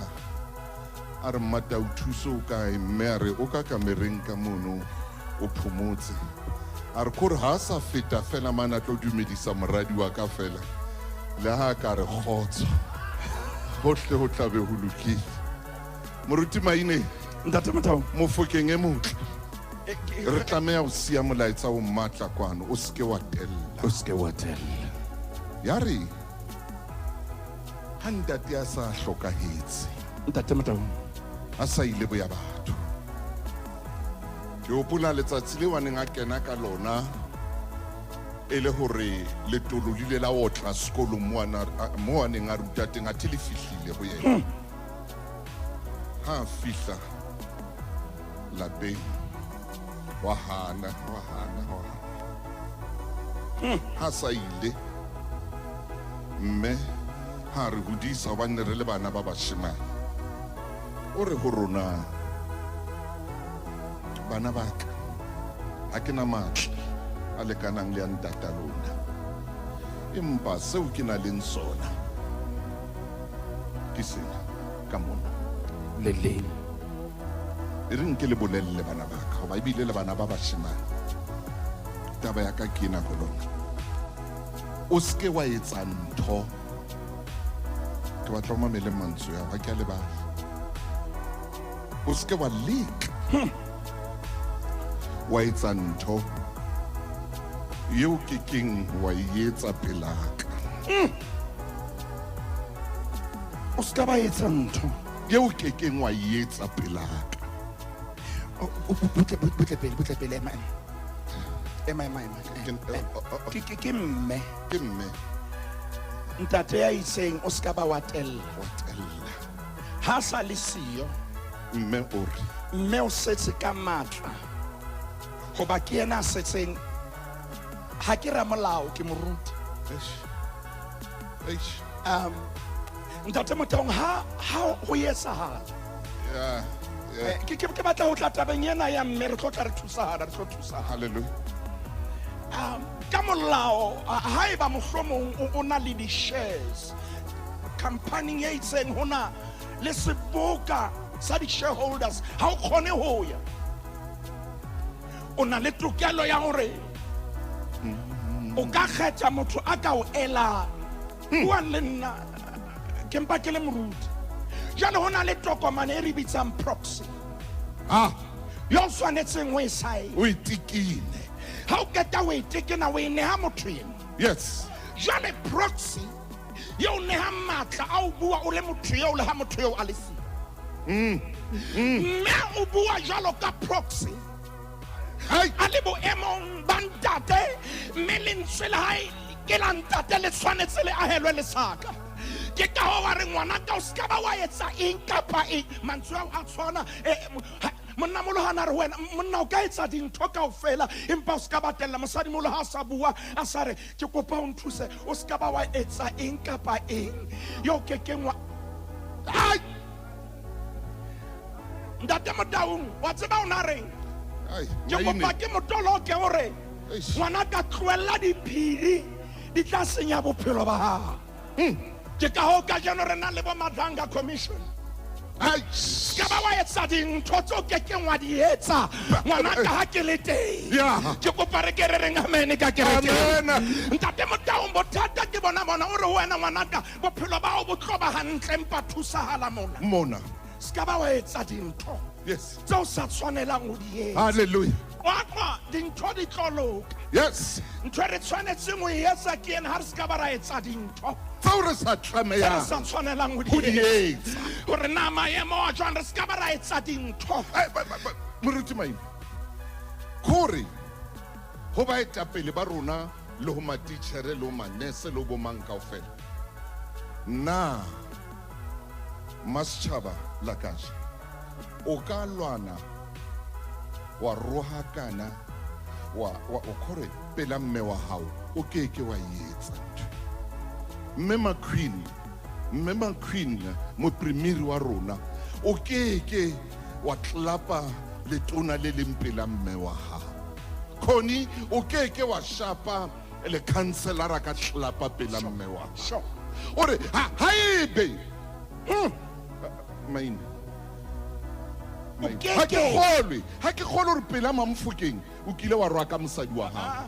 Speaker 2: a re Matau thuso o kae mme a re o ka kamereng ka mono o phomotse a re kore ha sa feta fela mana tlo dumedisa moradi wa ka fela le ha ka re kgotso hohle ho tlabe ho lokile. Moruti Maine,
Speaker 4: ntate Motaung
Speaker 2: mofokeng e motle re tlameha ho siya molaetsa o matla kwano o ske wa tella
Speaker 4: o ske wa tella
Speaker 2: ya re ha ntate a sa hlokahetse
Speaker 4: ntate Motaung
Speaker 2: a sa ile boya batho ke hopola letsatsi le wa neng a kena ka lona e le hore letolo lile la otla sekolong mo a neng a ruta teng a le fihlile ho yena ha fihla lapeng wa hana ha sa ile mme ha re hodisa hobane re le bana ba bashemane o re ho rona bana ba ka ha ke na matla a lekanang le a ntata lona empa seo ke na leng sona ke sena ka mona
Speaker 4: le leng
Speaker 2: e re nke le bolelle bana ba ka hoba ebile le bana ba bashemane taba ya ka ke ena ho lona o ske wa etsa ntho ke batla o mamele mantswe ya ga ke a lebala o ske wa leka wa etsa ntho yeo ke keng wa etsa pelaka
Speaker 4: o ska ba etsa ntho
Speaker 2: yeo ke keng wa etsa pelaka
Speaker 4: butle pele ema ke mme
Speaker 2: ke mme
Speaker 4: ntate ya itseng o ska ba wa tella
Speaker 2: wa tella
Speaker 4: ha sa le siyo
Speaker 2: mme o re
Speaker 4: mme o setse ka matla goba ke yena a setseng ha ke ra molao ke moruti ntate Motaung ha ho etsahala ke batla ho tla tabeng ena ya mme re tlo tla re thusahala
Speaker 2: hallelujah
Speaker 4: ka molao ha eba mohlomong o na le di-shares company e itseng hona le seboka sa di-shareholders ha o kgone ho ya o na le tokelo ya hore o ka kgetha motho a ka o elang bua le nna ke mpa ke le moruti jalo ho na le tokomane e re bitsang proxy yo tshwanetseng o e sign
Speaker 2: o itikile
Speaker 4: ha o keta o e tekena o e neha motho ena
Speaker 2: yes
Speaker 4: jale proxy yo neha matla a o bua o le motho yo le ha motho yo a le siya mme o bua jalo ka proxy a le boemong ba ntate mme lentswe la hae ke la ntate le tshwanetse le ahelwe lesaka ke ka ho wa re ngwana ka o ska ba wa etsa eng kapa eng mantswe a tshwana monna molohana re wena monna o ka etsa dintho kaofela empa o ska batella mosadi molo ha sa bua a sa re ke kopa o nthuse o ska ba wa etsa eng kapa eng yo ke kengwa ntate Motaung wa tseba o na reng ke kopa ke motolo ke hore ngwana ka tloella diphiri di tla senya bophelo ba hao ke ka ho ka jeno re na le bo Madlanga commission ka ba wa etsa dintho tseo ke keng wa di etsa ngwana ka ha ke le teng ke kopa re ke re reng amen ka kereke ntate Motaung bothata ke bona o re wena ngwana ka bophelo ba hao bo tlo ba hantle empa thusahala
Speaker 2: mona
Speaker 4: ska ba wa etsa dintho
Speaker 2: yes
Speaker 4: tseo sa tshwanelang ho di etsa
Speaker 2: hallelujah
Speaker 4: wa dintho di tlo loka
Speaker 2: yes
Speaker 4: ntho re tshwanetseng ho etsa ke ena ha re ska ba ra etsa dintho
Speaker 2: tseo re sa tlameha
Speaker 4: sa tshwanelang ho
Speaker 2: di
Speaker 4: di etsa hore na maemo a jwang re ska ba ra etsa dintho
Speaker 2: moruti maina kore ho ba etapele ba rona le ho matitjhere le ho manese le ho bomang kaofela na masitjhaba la kaje o ka lwana wa rohakana wa kore pela mme wa hao o keke wa yetsa mme McQueen mo premier wa rona o keke wa klapa letona le lempela mme wa hao khoni o keke wa shapa le councilor ka tlapa pela mme wa hao ore haebe maina ha ke kgolwe re pela mamfokeng o kile wa rwa ka mosadi wa hao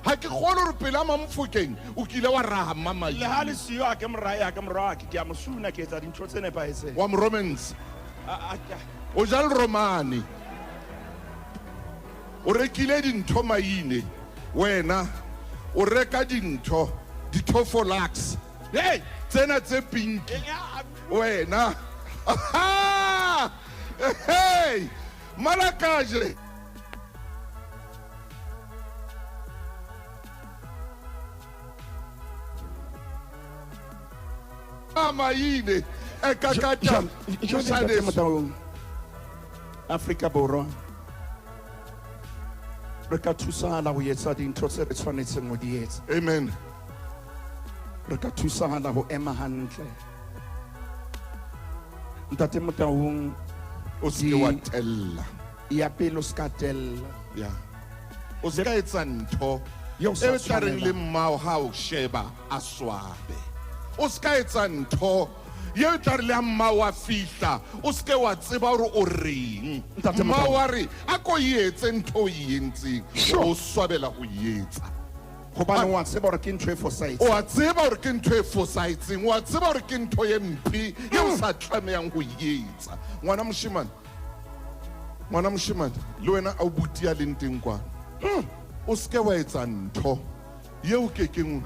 Speaker 2: ha ke kgolwe re pela mamfokeng o kile wa raha mamayi
Speaker 4: le ha le siyo a ke morake ke a mosuna ke etsa dintho tse nepahetseng
Speaker 2: wa Romans o jal romane o rekile dintho maine wena o reka dintho ditofolax hey tsena tse pink wena hey malakaje amaine ekakata
Speaker 4: Afrika Borwa re ka thusana ho etsa dintho tse re tshwanetseng ho di etsa
Speaker 2: amen
Speaker 4: re ka thusana ho ema hantle ntate Motaung
Speaker 2: o se wa tella
Speaker 4: ya pele o ska tella
Speaker 2: ya o se ka etsa ntho
Speaker 4: Yo sa
Speaker 2: e tlareng
Speaker 4: tshwanela.
Speaker 2: le mmao ha o sheba a swabe o se ka etsa ntho ye tla re le mmao wa fihla o se ke wa tseba hore o reng
Speaker 4: Ntate
Speaker 2: mmao
Speaker 4: Motaung.
Speaker 2: wa re a ko yetse ntho o yentseng
Speaker 4: Sure.
Speaker 2: o swabela ho yetsa
Speaker 4: hobane wa tseba hore ke ntho e fosahetse
Speaker 2: o a tseba hore ke ntho e fosahetseng o a tseba hore ke ntho e mpe ye o sa tlamehang ho yetsa ngwana moshemane le wena a o buti ya leng teng kwana o se ke wa etsa ntho ye o kekeng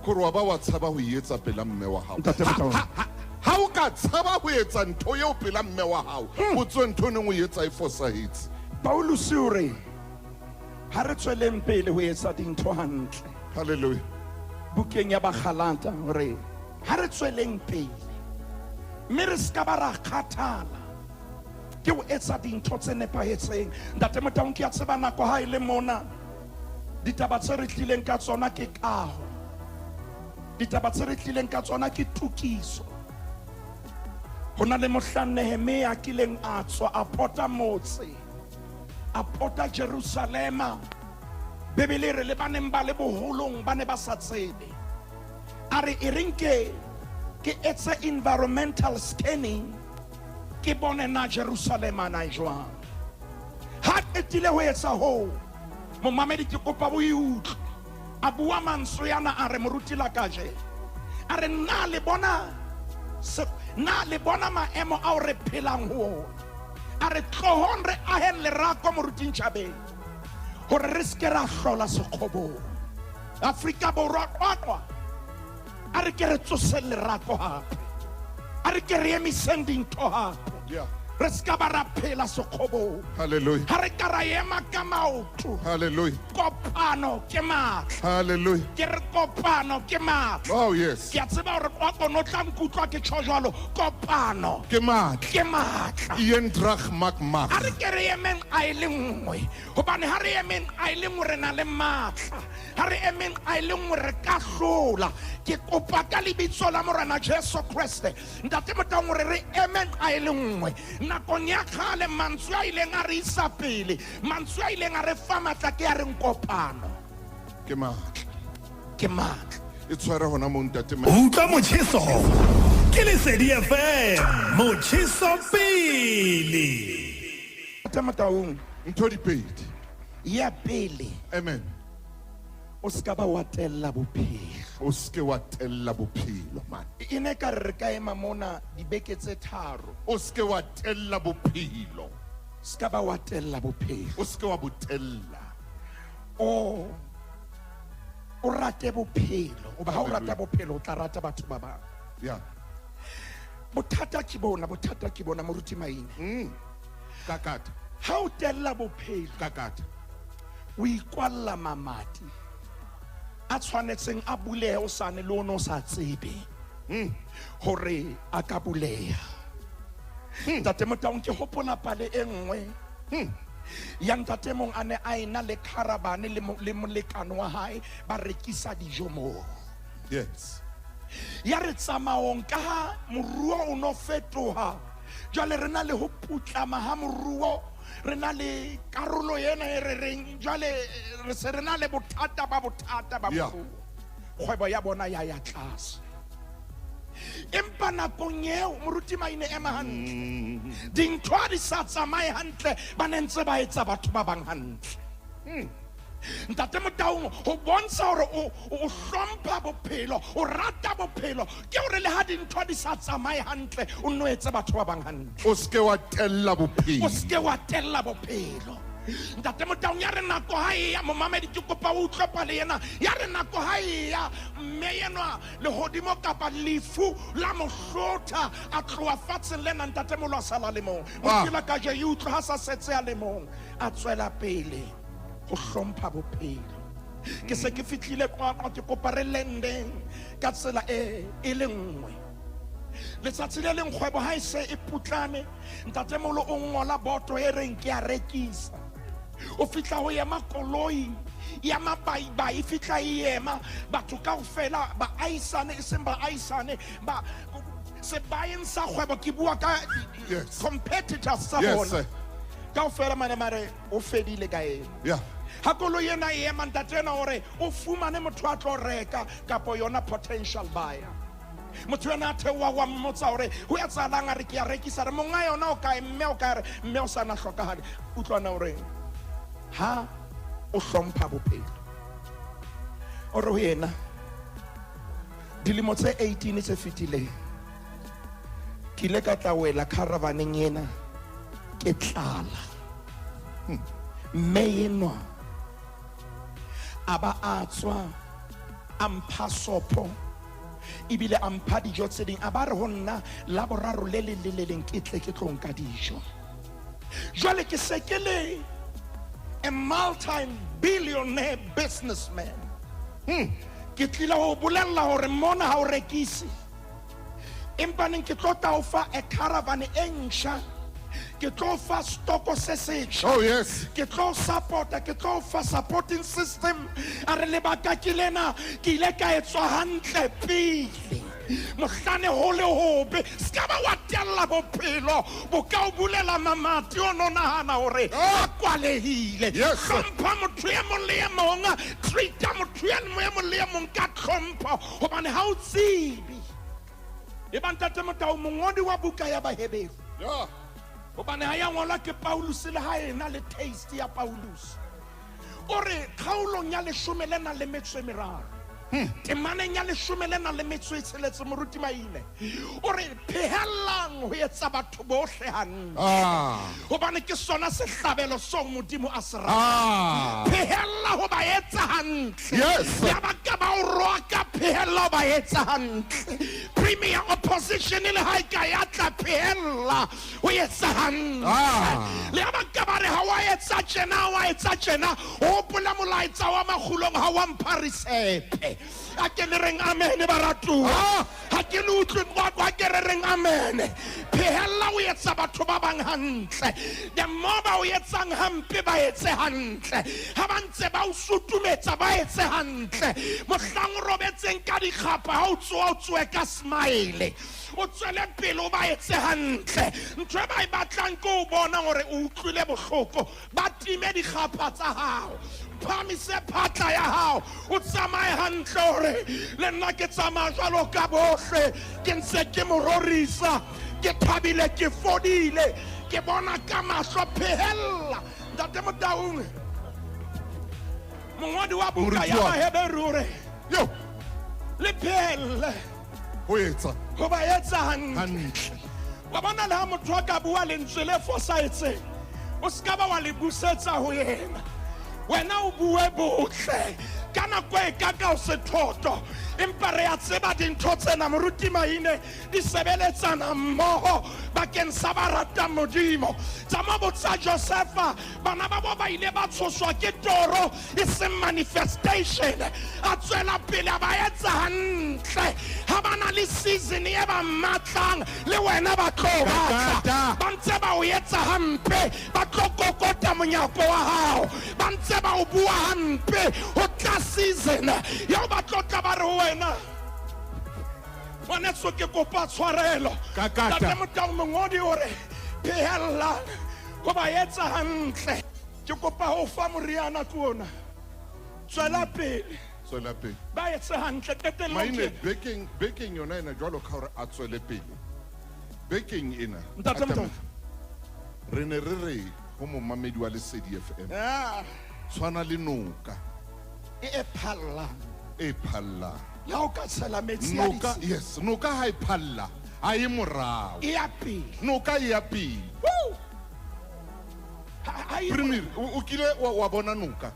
Speaker 2: kore wa ba wa tshaba ho yetsa pela mme wa hao
Speaker 4: Ntate Motaung.
Speaker 2: ha o ka tshaba ho etsa ntho ye o pela mme wa hao o tswe ntho e neng o etsa e fosahetse
Speaker 4: Paulus o re ha re tsweleng pele ho etsa dintho hantle
Speaker 2: hallelujah
Speaker 4: bukeng ya Baggalata hore ha re tsweleng pele mme re ska ba ra kgathala ke ho etsa dintho tse nepahetseng ntate Motaung ke a tseba nako ha ile mona ditaba tse re tlileng ka tsona ke kaho ditaba tse re tlileng ka tsona ke tukiso hona le mohlang Nehemia kileng a tswa a pota motse a pota Jerusalema bebele re le baneng ba le boholong ba ne ba sa tsebe a re e reng ke etse environmental scanning ke bone na Jerusalema na jwang ha etile ho etsa ho momamedi ke kopa bo iutlwe a bua mantswe yana a re moruti la kaje a re na le bona maemo a o re phelang ho a re tlohong re ahen lerako moruting tjhabeng hore re ske ra hlola sekgobong Afrika Borwa kwatwa a re ke re tsose lerako hape a re ke re emiseng dintho hape
Speaker 2: yeah
Speaker 4: re ska ba ra phela sekgobong
Speaker 2: hallelujah
Speaker 4: ha re ka ra ema ka maoto
Speaker 2: hallelujah
Speaker 4: kopano ke matla
Speaker 2: hallelujah
Speaker 4: ke re kopano ke matla
Speaker 2: oh yes
Speaker 4: ke a tseba hore o kono tla nkutlwa ke tsho jwalo kopano
Speaker 2: ke matla
Speaker 4: ke matla
Speaker 2: ian drag mak
Speaker 4: ha re ke re emeng a ile nngwe hobane ha re emeng a ile nngwe re na le matla ha re emeng a ile nngwe re ka hlola ke kopa ka lebitso la morena Jesu Kriste ntate Motaung hore re emeng a ile nngwe nakong ya kgale mantswe a ileng a re isa pele mantswe a ileng a re fa matla ke a reng kopano
Speaker 2: ke matla
Speaker 4: ke matla
Speaker 2: e tshware hona mo ntate
Speaker 3: utlwa motjheso ke Lesedi FM motjheso pele
Speaker 4: ntate Motaung
Speaker 2: ntho di pedi
Speaker 4: ya pele
Speaker 2: amen
Speaker 4: o ska ba wa tella bophelo
Speaker 2: o se ke wa tella bophelo man
Speaker 4: e ne ka re ka ema mona dibeke tse tharo
Speaker 2: o se ke wa tella bophelo
Speaker 4: ska ba wa tella bophelo
Speaker 2: o se ke wa botella
Speaker 4: o rate bophelo o ba ha o rata bophelo o tla rata batho ba bang
Speaker 2: yeah
Speaker 4: bothata ke bona moruti Maine.
Speaker 2: Kakata.
Speaker 4: Ha o tella bophelo
Speaker 2: Kakata.
Speaker 4: o ikwalla mamati a tshwanetseng a bulehe o sane le ono sa tsebe hore a ka buleha. Ntate Motaung ke hopola pale e nngwe ya ntate mong a ne a ena le caravane le molekane wa hae ba rekisa dijo moo.
Speaker 2: Yes.
Speaker 4: Ya re tsamaong ka ha moruo o no fetoha jwale re na le ho putlama ha moruo, re na le karolo ena e re reng jwale re se re na le bothata ba
Speaker 2: Yeah.
Speaker 4: moruo. Kgwebo ya bona ya tlase. Empa nakong eo moruti Maine ema hantle, dintho ha di sa tsamaye hantle, ba ne ntse ba etsa batho ba bang hantle. Ntate Motaung ho bontsha hore o hlompha bophelo, o rata bophelo, ke hore le ha dintho di sa tsamaye hantle o nno etse batho ba bang hantle,
Speaker 2: O ske wa tella bophelo.
Speaker 4: o ske wa tella bophelo. Ntate Motaung ya re nako ha e ya momamedi ke kopa o utlwe le yena, ya re nako ha e ya mme yenwa le hodimo kapa lefu la mohlotha a tloha fatsheng lena ntate molo a sala le mong o phela ka je utlwa ha sa setse a le mong a tswela pele ho hlompha bophelo. Ke se ke fihlile kwa ke kopa re lendeng ka tsela e le nngwe. Letsatsi le leng kgwebo ha e se e putlame, ntate molo o ngola boto e reng ke a rekisa. O fitla ho ema koloi ya mabaibai, fitla e ema batho kaofela ba aisane e seng ba aisane ba se baeng sa kgwebo ke bua ka competitors sa
Speaker 2: Yes,
Speaker 4: bona
Speaker 2: sir.
Speaker 4: kaofela mare o fedile ka ena.
Speaker 2: Yeah.
Speaker 4: Ha koloi ena e ema ntate ena hore o fumane motho a tlo reka kapo yona potential buyer. Motho ena a theoha wa mmotsa hore ho etsahalang a re ke a rekisa, re monga yona o kae mme o ka re mme o sa na hlokahale. Utlwana hore ha o hlompha bophelo o re ho yena dilemo tse 18 tse fetileng ke ile ka tla wela caravaneng ena ke tlala mme enwa aba a tswa a mpha sopho ebile a mpha dijo tse ding a ba re ho nna laboraro le leng ke tle ke tlo nka dijo. Jwale ke se ke le a multi-billionaire businessman. Ke tlile ho bolella hore mona ha o rekisi, empa neng ke tlo ta o fa a caravan e ntjha, ke tlo fa stoko se setjha.
Speaker 2: Oh yes.
Speaker 4: Ke tlo support, ke tlo fa supporting system. A re lebaka ke lena ke ile ka etswa hantle pele mohlane ho le hobe ska ba wa tella bophelo bo ka o bulela mamati o no nahana hore a kwalehile.
Speaker 2: Yes, sir.
Speaker 4: Hlompha motho e mong le e mong, treata motho e mong le e mong ka tlhompho hobane ha o tsebe e ba ntate Motaung mongodi wa buka ya Baheberi.
Speaker 2: Yeah.
Speaker 4: Hobane ha ya ngola ke Paulus le ha ena le taste ya Paulus. Ore kgaolong ya 13 temaneng ya 16 moruti Maine ore phehellang ho etsa batho bohle hantle hobane ke sona sehlabelo so modimo a se rata. Phehella ho ba etsa hantle.
Speaker 2: Yes.
Speaker 4: Ya ba ka ba o roka phehella ho ba etsa hantle. Premier opposition le ha ka ya tla phehella ho etsa hantle. Le ba ka ba re ha wa etsa tjena o pula molaetsa wa makhulong ha wa mparisepe. A ke le reng amen baratuwa. Ha ke le utlwe kwa ke re reng amen. Phehella o etsa batho ba bang hantle. The more ba o etsang hampe ba etse hantle. Ha ba ntse ba o sutumetsa ba etse hantle. Mohlang robetseng ka dikgapa ha o tswe ka smile. O tswele pele o ba etse hantle. Ntwe ba e batlang ke o bona hore o utlwile bohloko ba time dikgapa tsa hao. Phamise phatla ya hao o tsamaye hantle hore le nna ke tsamaya jwalo ka bohle ke ntse ke mo rorisa ke thabile ke fodile ke bona ka mahlo. Phehella ntate Motaung mongodi wa buka ya Baheberi hore
Speaker 2: Yo.
Speaker 4: le phehelle
Speaker 2: Ho etsa
Speaker 4: ho ba etsa hantle.
Speaker 2: hantle.
Speaker 4: Wa bona le ha motho a ka bua lentswe le fosahetseng o ska ba wa le busetsa ho yena. wena o bue botle ka nako e ka o sethoto empa re a tseba dintho tsena moruti maine di sebeletsana mmoho bakeng sa ba ratang Modimo. Tsa mabotsa Josefa bana ba bo ba ile ba tshoswa ke toro e seng manifestation a tswela pele ba etsa hantle ha bana le season e ba matlang le wena ba tlo batla ba ntse ba o etsa hampe ba tlo kokota monyako wa hao ba ntse ba o bua hampe ho tla season ya ba tlo tla ba re wena wanetso ke kopa tshwarelo tate motao mongodi hore phehella go ba etsa hantle ke kopa ho fa moriana kuona tswela pele ba etsa hantle
Speaker 2: maine baking yona ena jwalo ka hore a tswele pele baking ena re ne re ho momamedi wa Lesedi FM tshwana le noka
Speaker 4: e phalla
Speaker 2: ya o ka tshela metsi ya noka. Yes, noka ha e phalla ha e morao
Speaker 4: e ya pele
Speaker 2: noka e ya pele premier o kile wa bona noka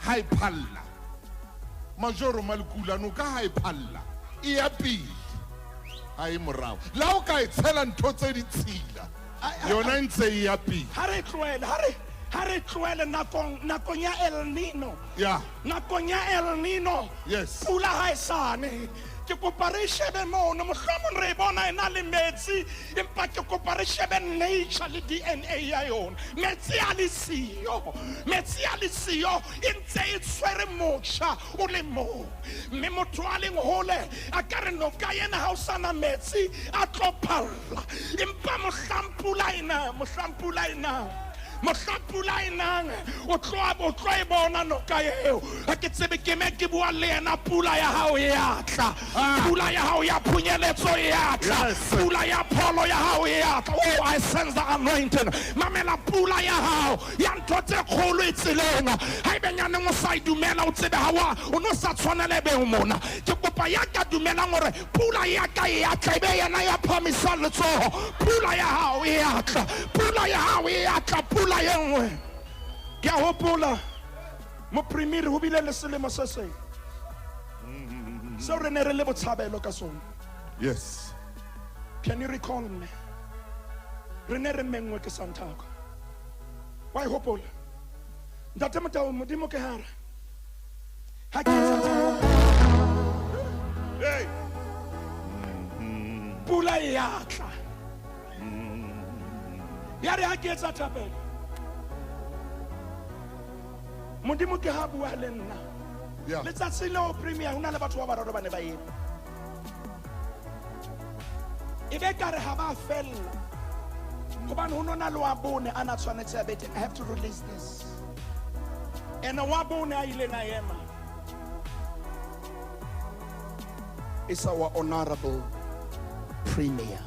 Speaker 2: ha e phalla majoro malkula noka ha e phalla e ya pele ha e morao la o ka e tshela ntho tse di tshila yona ntse e ya pele
Speaker 4: ha re tloele nakong ya El Nino.
Speaker 2: Yeah.
Speaker 4: Nakong ya El Nino.
Speaker 2: Yes.
Speaker 4: Pula ha e sane. Ke kopa re shebe mono mohlomong re bona ena le metsi empa ke kopa re shebe nature le DNA ya yona. Metsi a le siyo e ntse e tshwere motjha o le mo mme motho a leng hole a ka re noka yena ha o sana metsi a tlo phalla empa mohlampula ena o tlo e bona noka eo ha ke tsebe ke me ke bua le ena pula ya hao e atla pula ya hao ya phunyeletso e atla pula ya pholo ya hao e atla. Oh, I sense the anointing. Mamela pula ya hao ya ntho tse kgolo e tseleng ha ebe nyane mo sa idumela o tsebe hawa o no sa tshwanela be o mona ke kopa ya ka dumela gore pula ya ka e atla ebe yana ya phamisa letsoho pula ya hao e atla pula yenngwe ke a hopola mo premier ho bile le selemo se seng so re ne re le botshabelo ka sona.
Speaker 2: Yes,
Speaker 4: can you recall me re ne re mengwe ke Santaco wa e hopola ntate motao Modimo ke hara ha ke hey pula e atla ya re ha ke etsa thapelo Modimo ke ha bua le nna letsatsi leo premier hona le batho ba bararo ba ne ba ena ebe ka re ha ba fella hobane ho nona le wa bone ana tshwanetse a bete I have to release this and wa bone a ile na ema is our honorable premier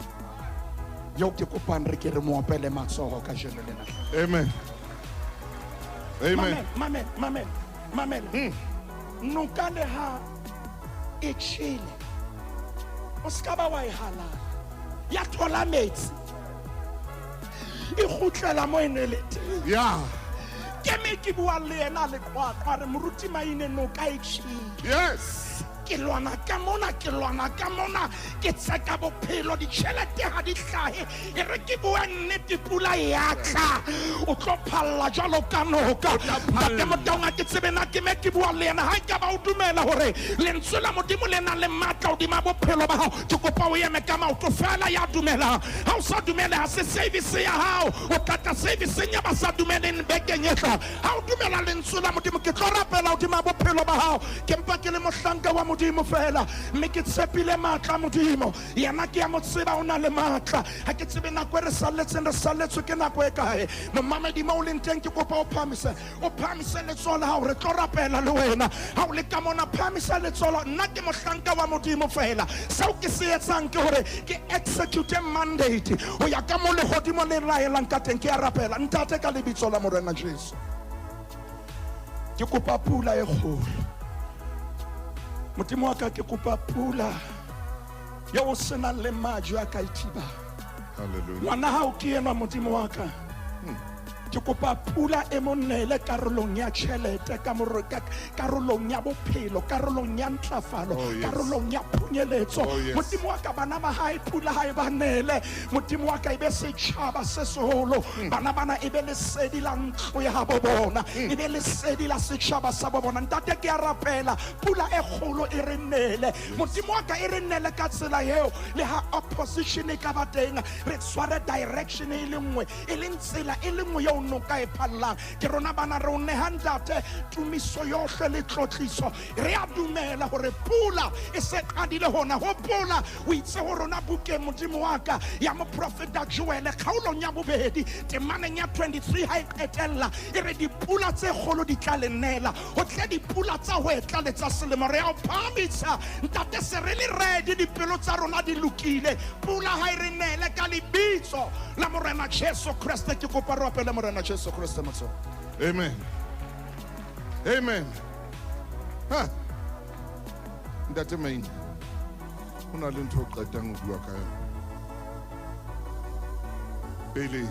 Speaker 4: yo ke kopang re ke re mo opele matsogo ka jeno lena.
Speaker 2: Amen.
Speaker 4: Mamen. Noka le ha e chile o ska ba wa e halala ya thola metsi e khutlela mo enelete
Speaker 2: ya
Speaker 4: ke me ke bua le ena le kwa re moruti maine noka e chile.
Speaker 2: Yes,
Speaker 4: ke lwana ka mona ke tsaka bophelo ditšhelete ha di hlahe e re ke bua nnete pula ya tla o tlo phalla jalo ka noka ke motaunga ke tsebena ke me ke bua le ena ha ka ba o dumela hore lentswe la Modimo le na le matla o dima bophelo ba hao ke kopa o eme ka maoto fela ya dumela ha o sa dumela ha se service ya hao o tata service nya ba sa dumeleng bekeng etla ha o dumela lentswe la Modimo ke tlo rapela o dima bophelo ba hao ke mpa ke le mohlanka wa Modimo fela mme ke tshepile matla Modimo yana ke ya motseba o na le matla ha ke tsebe nako re saletswe ke nako e kae momamedi mo le nteng ke kopa o phamise letsola ha re tlo rapela le wena ha o le ka mona phamise letsola nna ke mohlanka wa Modimo fela sa o ke se etsang ke hore ke execute mandate o ya ka mo le godimo le raelang ka teng ke ya rapela ntate ka lebitso la Morena Jesu ke kopa pula e kgolo Modimo wa ka ke kopa pula ya o sena le majwe a ka ithiba
Speaker 2: hallelujah
Speaker 4: wana ha o ke ena Modimo wa ka ke kopa pula e monele karolong ya tšhelete karolong ya bophelo karolong ya ntlafalo karolong ya phunyeletso modimo wa ka bana ba hae pula ha e ba nele modimo wa ka e be setšhaba se seholo bana e be lesedi la ntlo ya bo bona e be lesedi la setšhaba sa bo bona ntate ke a rapela pula e kgolo e re nele modimo wa ka e re nele ka tsela eo le ha opposition e ka ba teng re tshware direction e le nngwe e leng tsela e le nngwe eo noka e phallang ke rona bana re o neha ntate tumiso yohle le tlotliso re a dumela hore pula e se qadile hona ho pula o itse ho rona bukeng modimo wa ka ya moprofeta Joel kgaolong ya bobedi temaneng ya 23 ha e qetella e re dipula tse kgolo di tla le nela ho tle dipula tsa ho etla le tsa selemo re a o phahamisa ntate se re le ready dipelo tsa rona di lokile pula ha e re nele ka lebitso la morena Jesu Kriste ke kopa re apele morena Jesu Kriste motho
Speaker 2: Amen. Amen. Ha. Ntate Main. Hona le ntho o qetang ho bua ka yona. Pele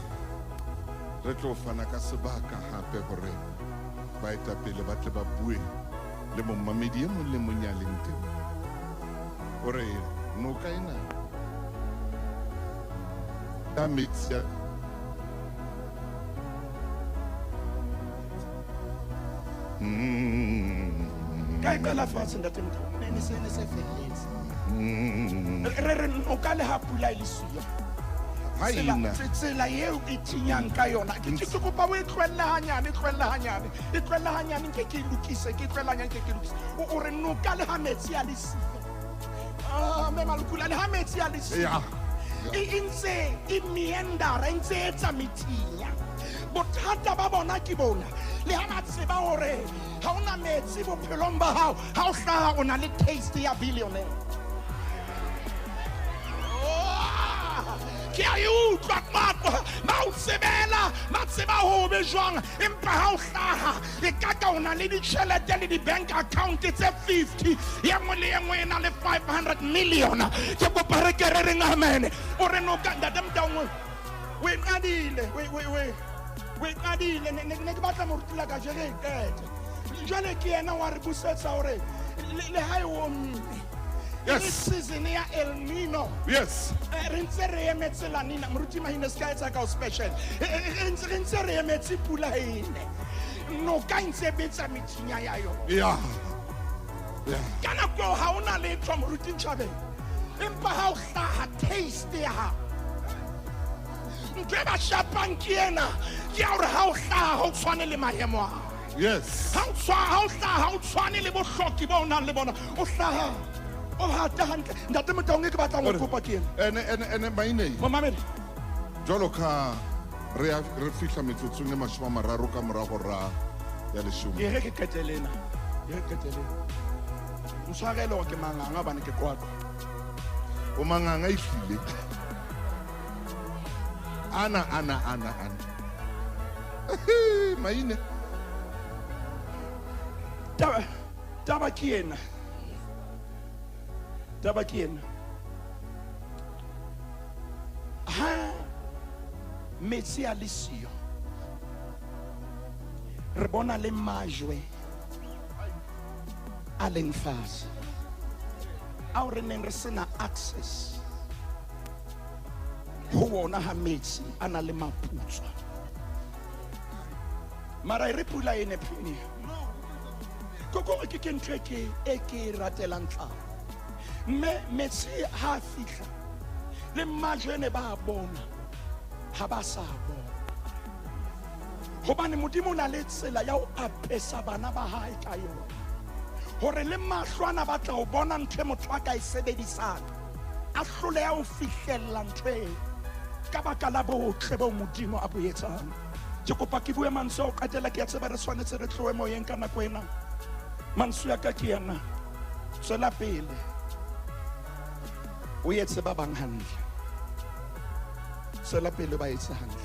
Speaker 2: re tlo fana ka sebaka hape hore baetapele ba tle ba bue le mommamedi e mong le mong ya leng teng hore noka ena ya metsi ya
Speaker 4: Kai qala fatshe ntate motho ne se felletse re noka le ha pula ile siya
Speaker 2: haina
Speaker 4: tsela eo e thinyang ka yona ke kopa o e tlwelle hanyane nke ke lokise ke tlwella hanyane ke lokise o re noka le ha metsi a le siya me malukula le ha metsi a le siya e ntse e meandara ntse e tsa mithinya bothata ba bona ke bona le ha ba tseba hore ha ona metsi bophelong ba hao ha o hlaha o na le taste ya billionaire ke a utlwa matwa ba o tsebela ba tseba ho be jwang empa ha o hlaha e ka o na le ditjhelete le di-bank account tse 50 ye nngwe le ye nngwe e na le 500 million ke kopa re ke re reng amen o re no ka ntate motangwe we qadile we qadile ne ke batla mo rutila ka jere ikete jwale ke yena wa re busetsa hore le ha e omme
Speaker 2: Yes.
Speaker 4: This season ya El Nino.
Speaker 2: Yes.
Speaker 4: Re ntse re emetse la nina moruti mahina ska etsa ka special. Re ntse re emetse pula ene. No ka ntse betsa mithinya ya yo.
Speaker 2: Yeah.
Speaker 4: Kana go ha ona le twa moruti ntjhabeng. Empa ha o hlaha taste ya ha. Ntwe ba shapang ke ena. Ke a re ha o hlaha ho tshwane le maemo a.
Speaker 2: Yes.
Speaker 4: Ha o hlaha o tshwane le bohloki ba ona le bona. O hlaha o hata hantle ntate motaung ke batlang go kopa ke
Speaker 2: ene maine
Speaker 4: mamamedi
Speaker 2: jwalo ka re fihla metsotsong e 30 ka morago ra ya leshome
Speaker 4: ye ke ketelena mswagelo ke manganga bane ke kwatwa
Speaker 2: o manganga e hlile ana maine
Speaker 4: taba ke ena ha metsi a le siyo re bona le majwe a leng fatshe ao re neng re sena access ho wona ha metsi a na le maputswa mara re pula ene phini koko ke ntwe e ke ratelang tla me metsi ha fihla le majwene ba bona ha ba sa bona hobane modimo na le tsela ya o apesa bana ba hae ka yona hore le mahlwana ba tla o bona ntwe motho a ka e sebedisang a hlole ya o fihlella ntwe ka baka la botle bo modimo a boetsang ke kopa ke bue mantswe o qatela ke ya tseba re tshwanetse re tloe moyeng ka nako ena mantswe ya ka ke yana tswela pele o etse ba bang hantle tswela pele ba etse hantle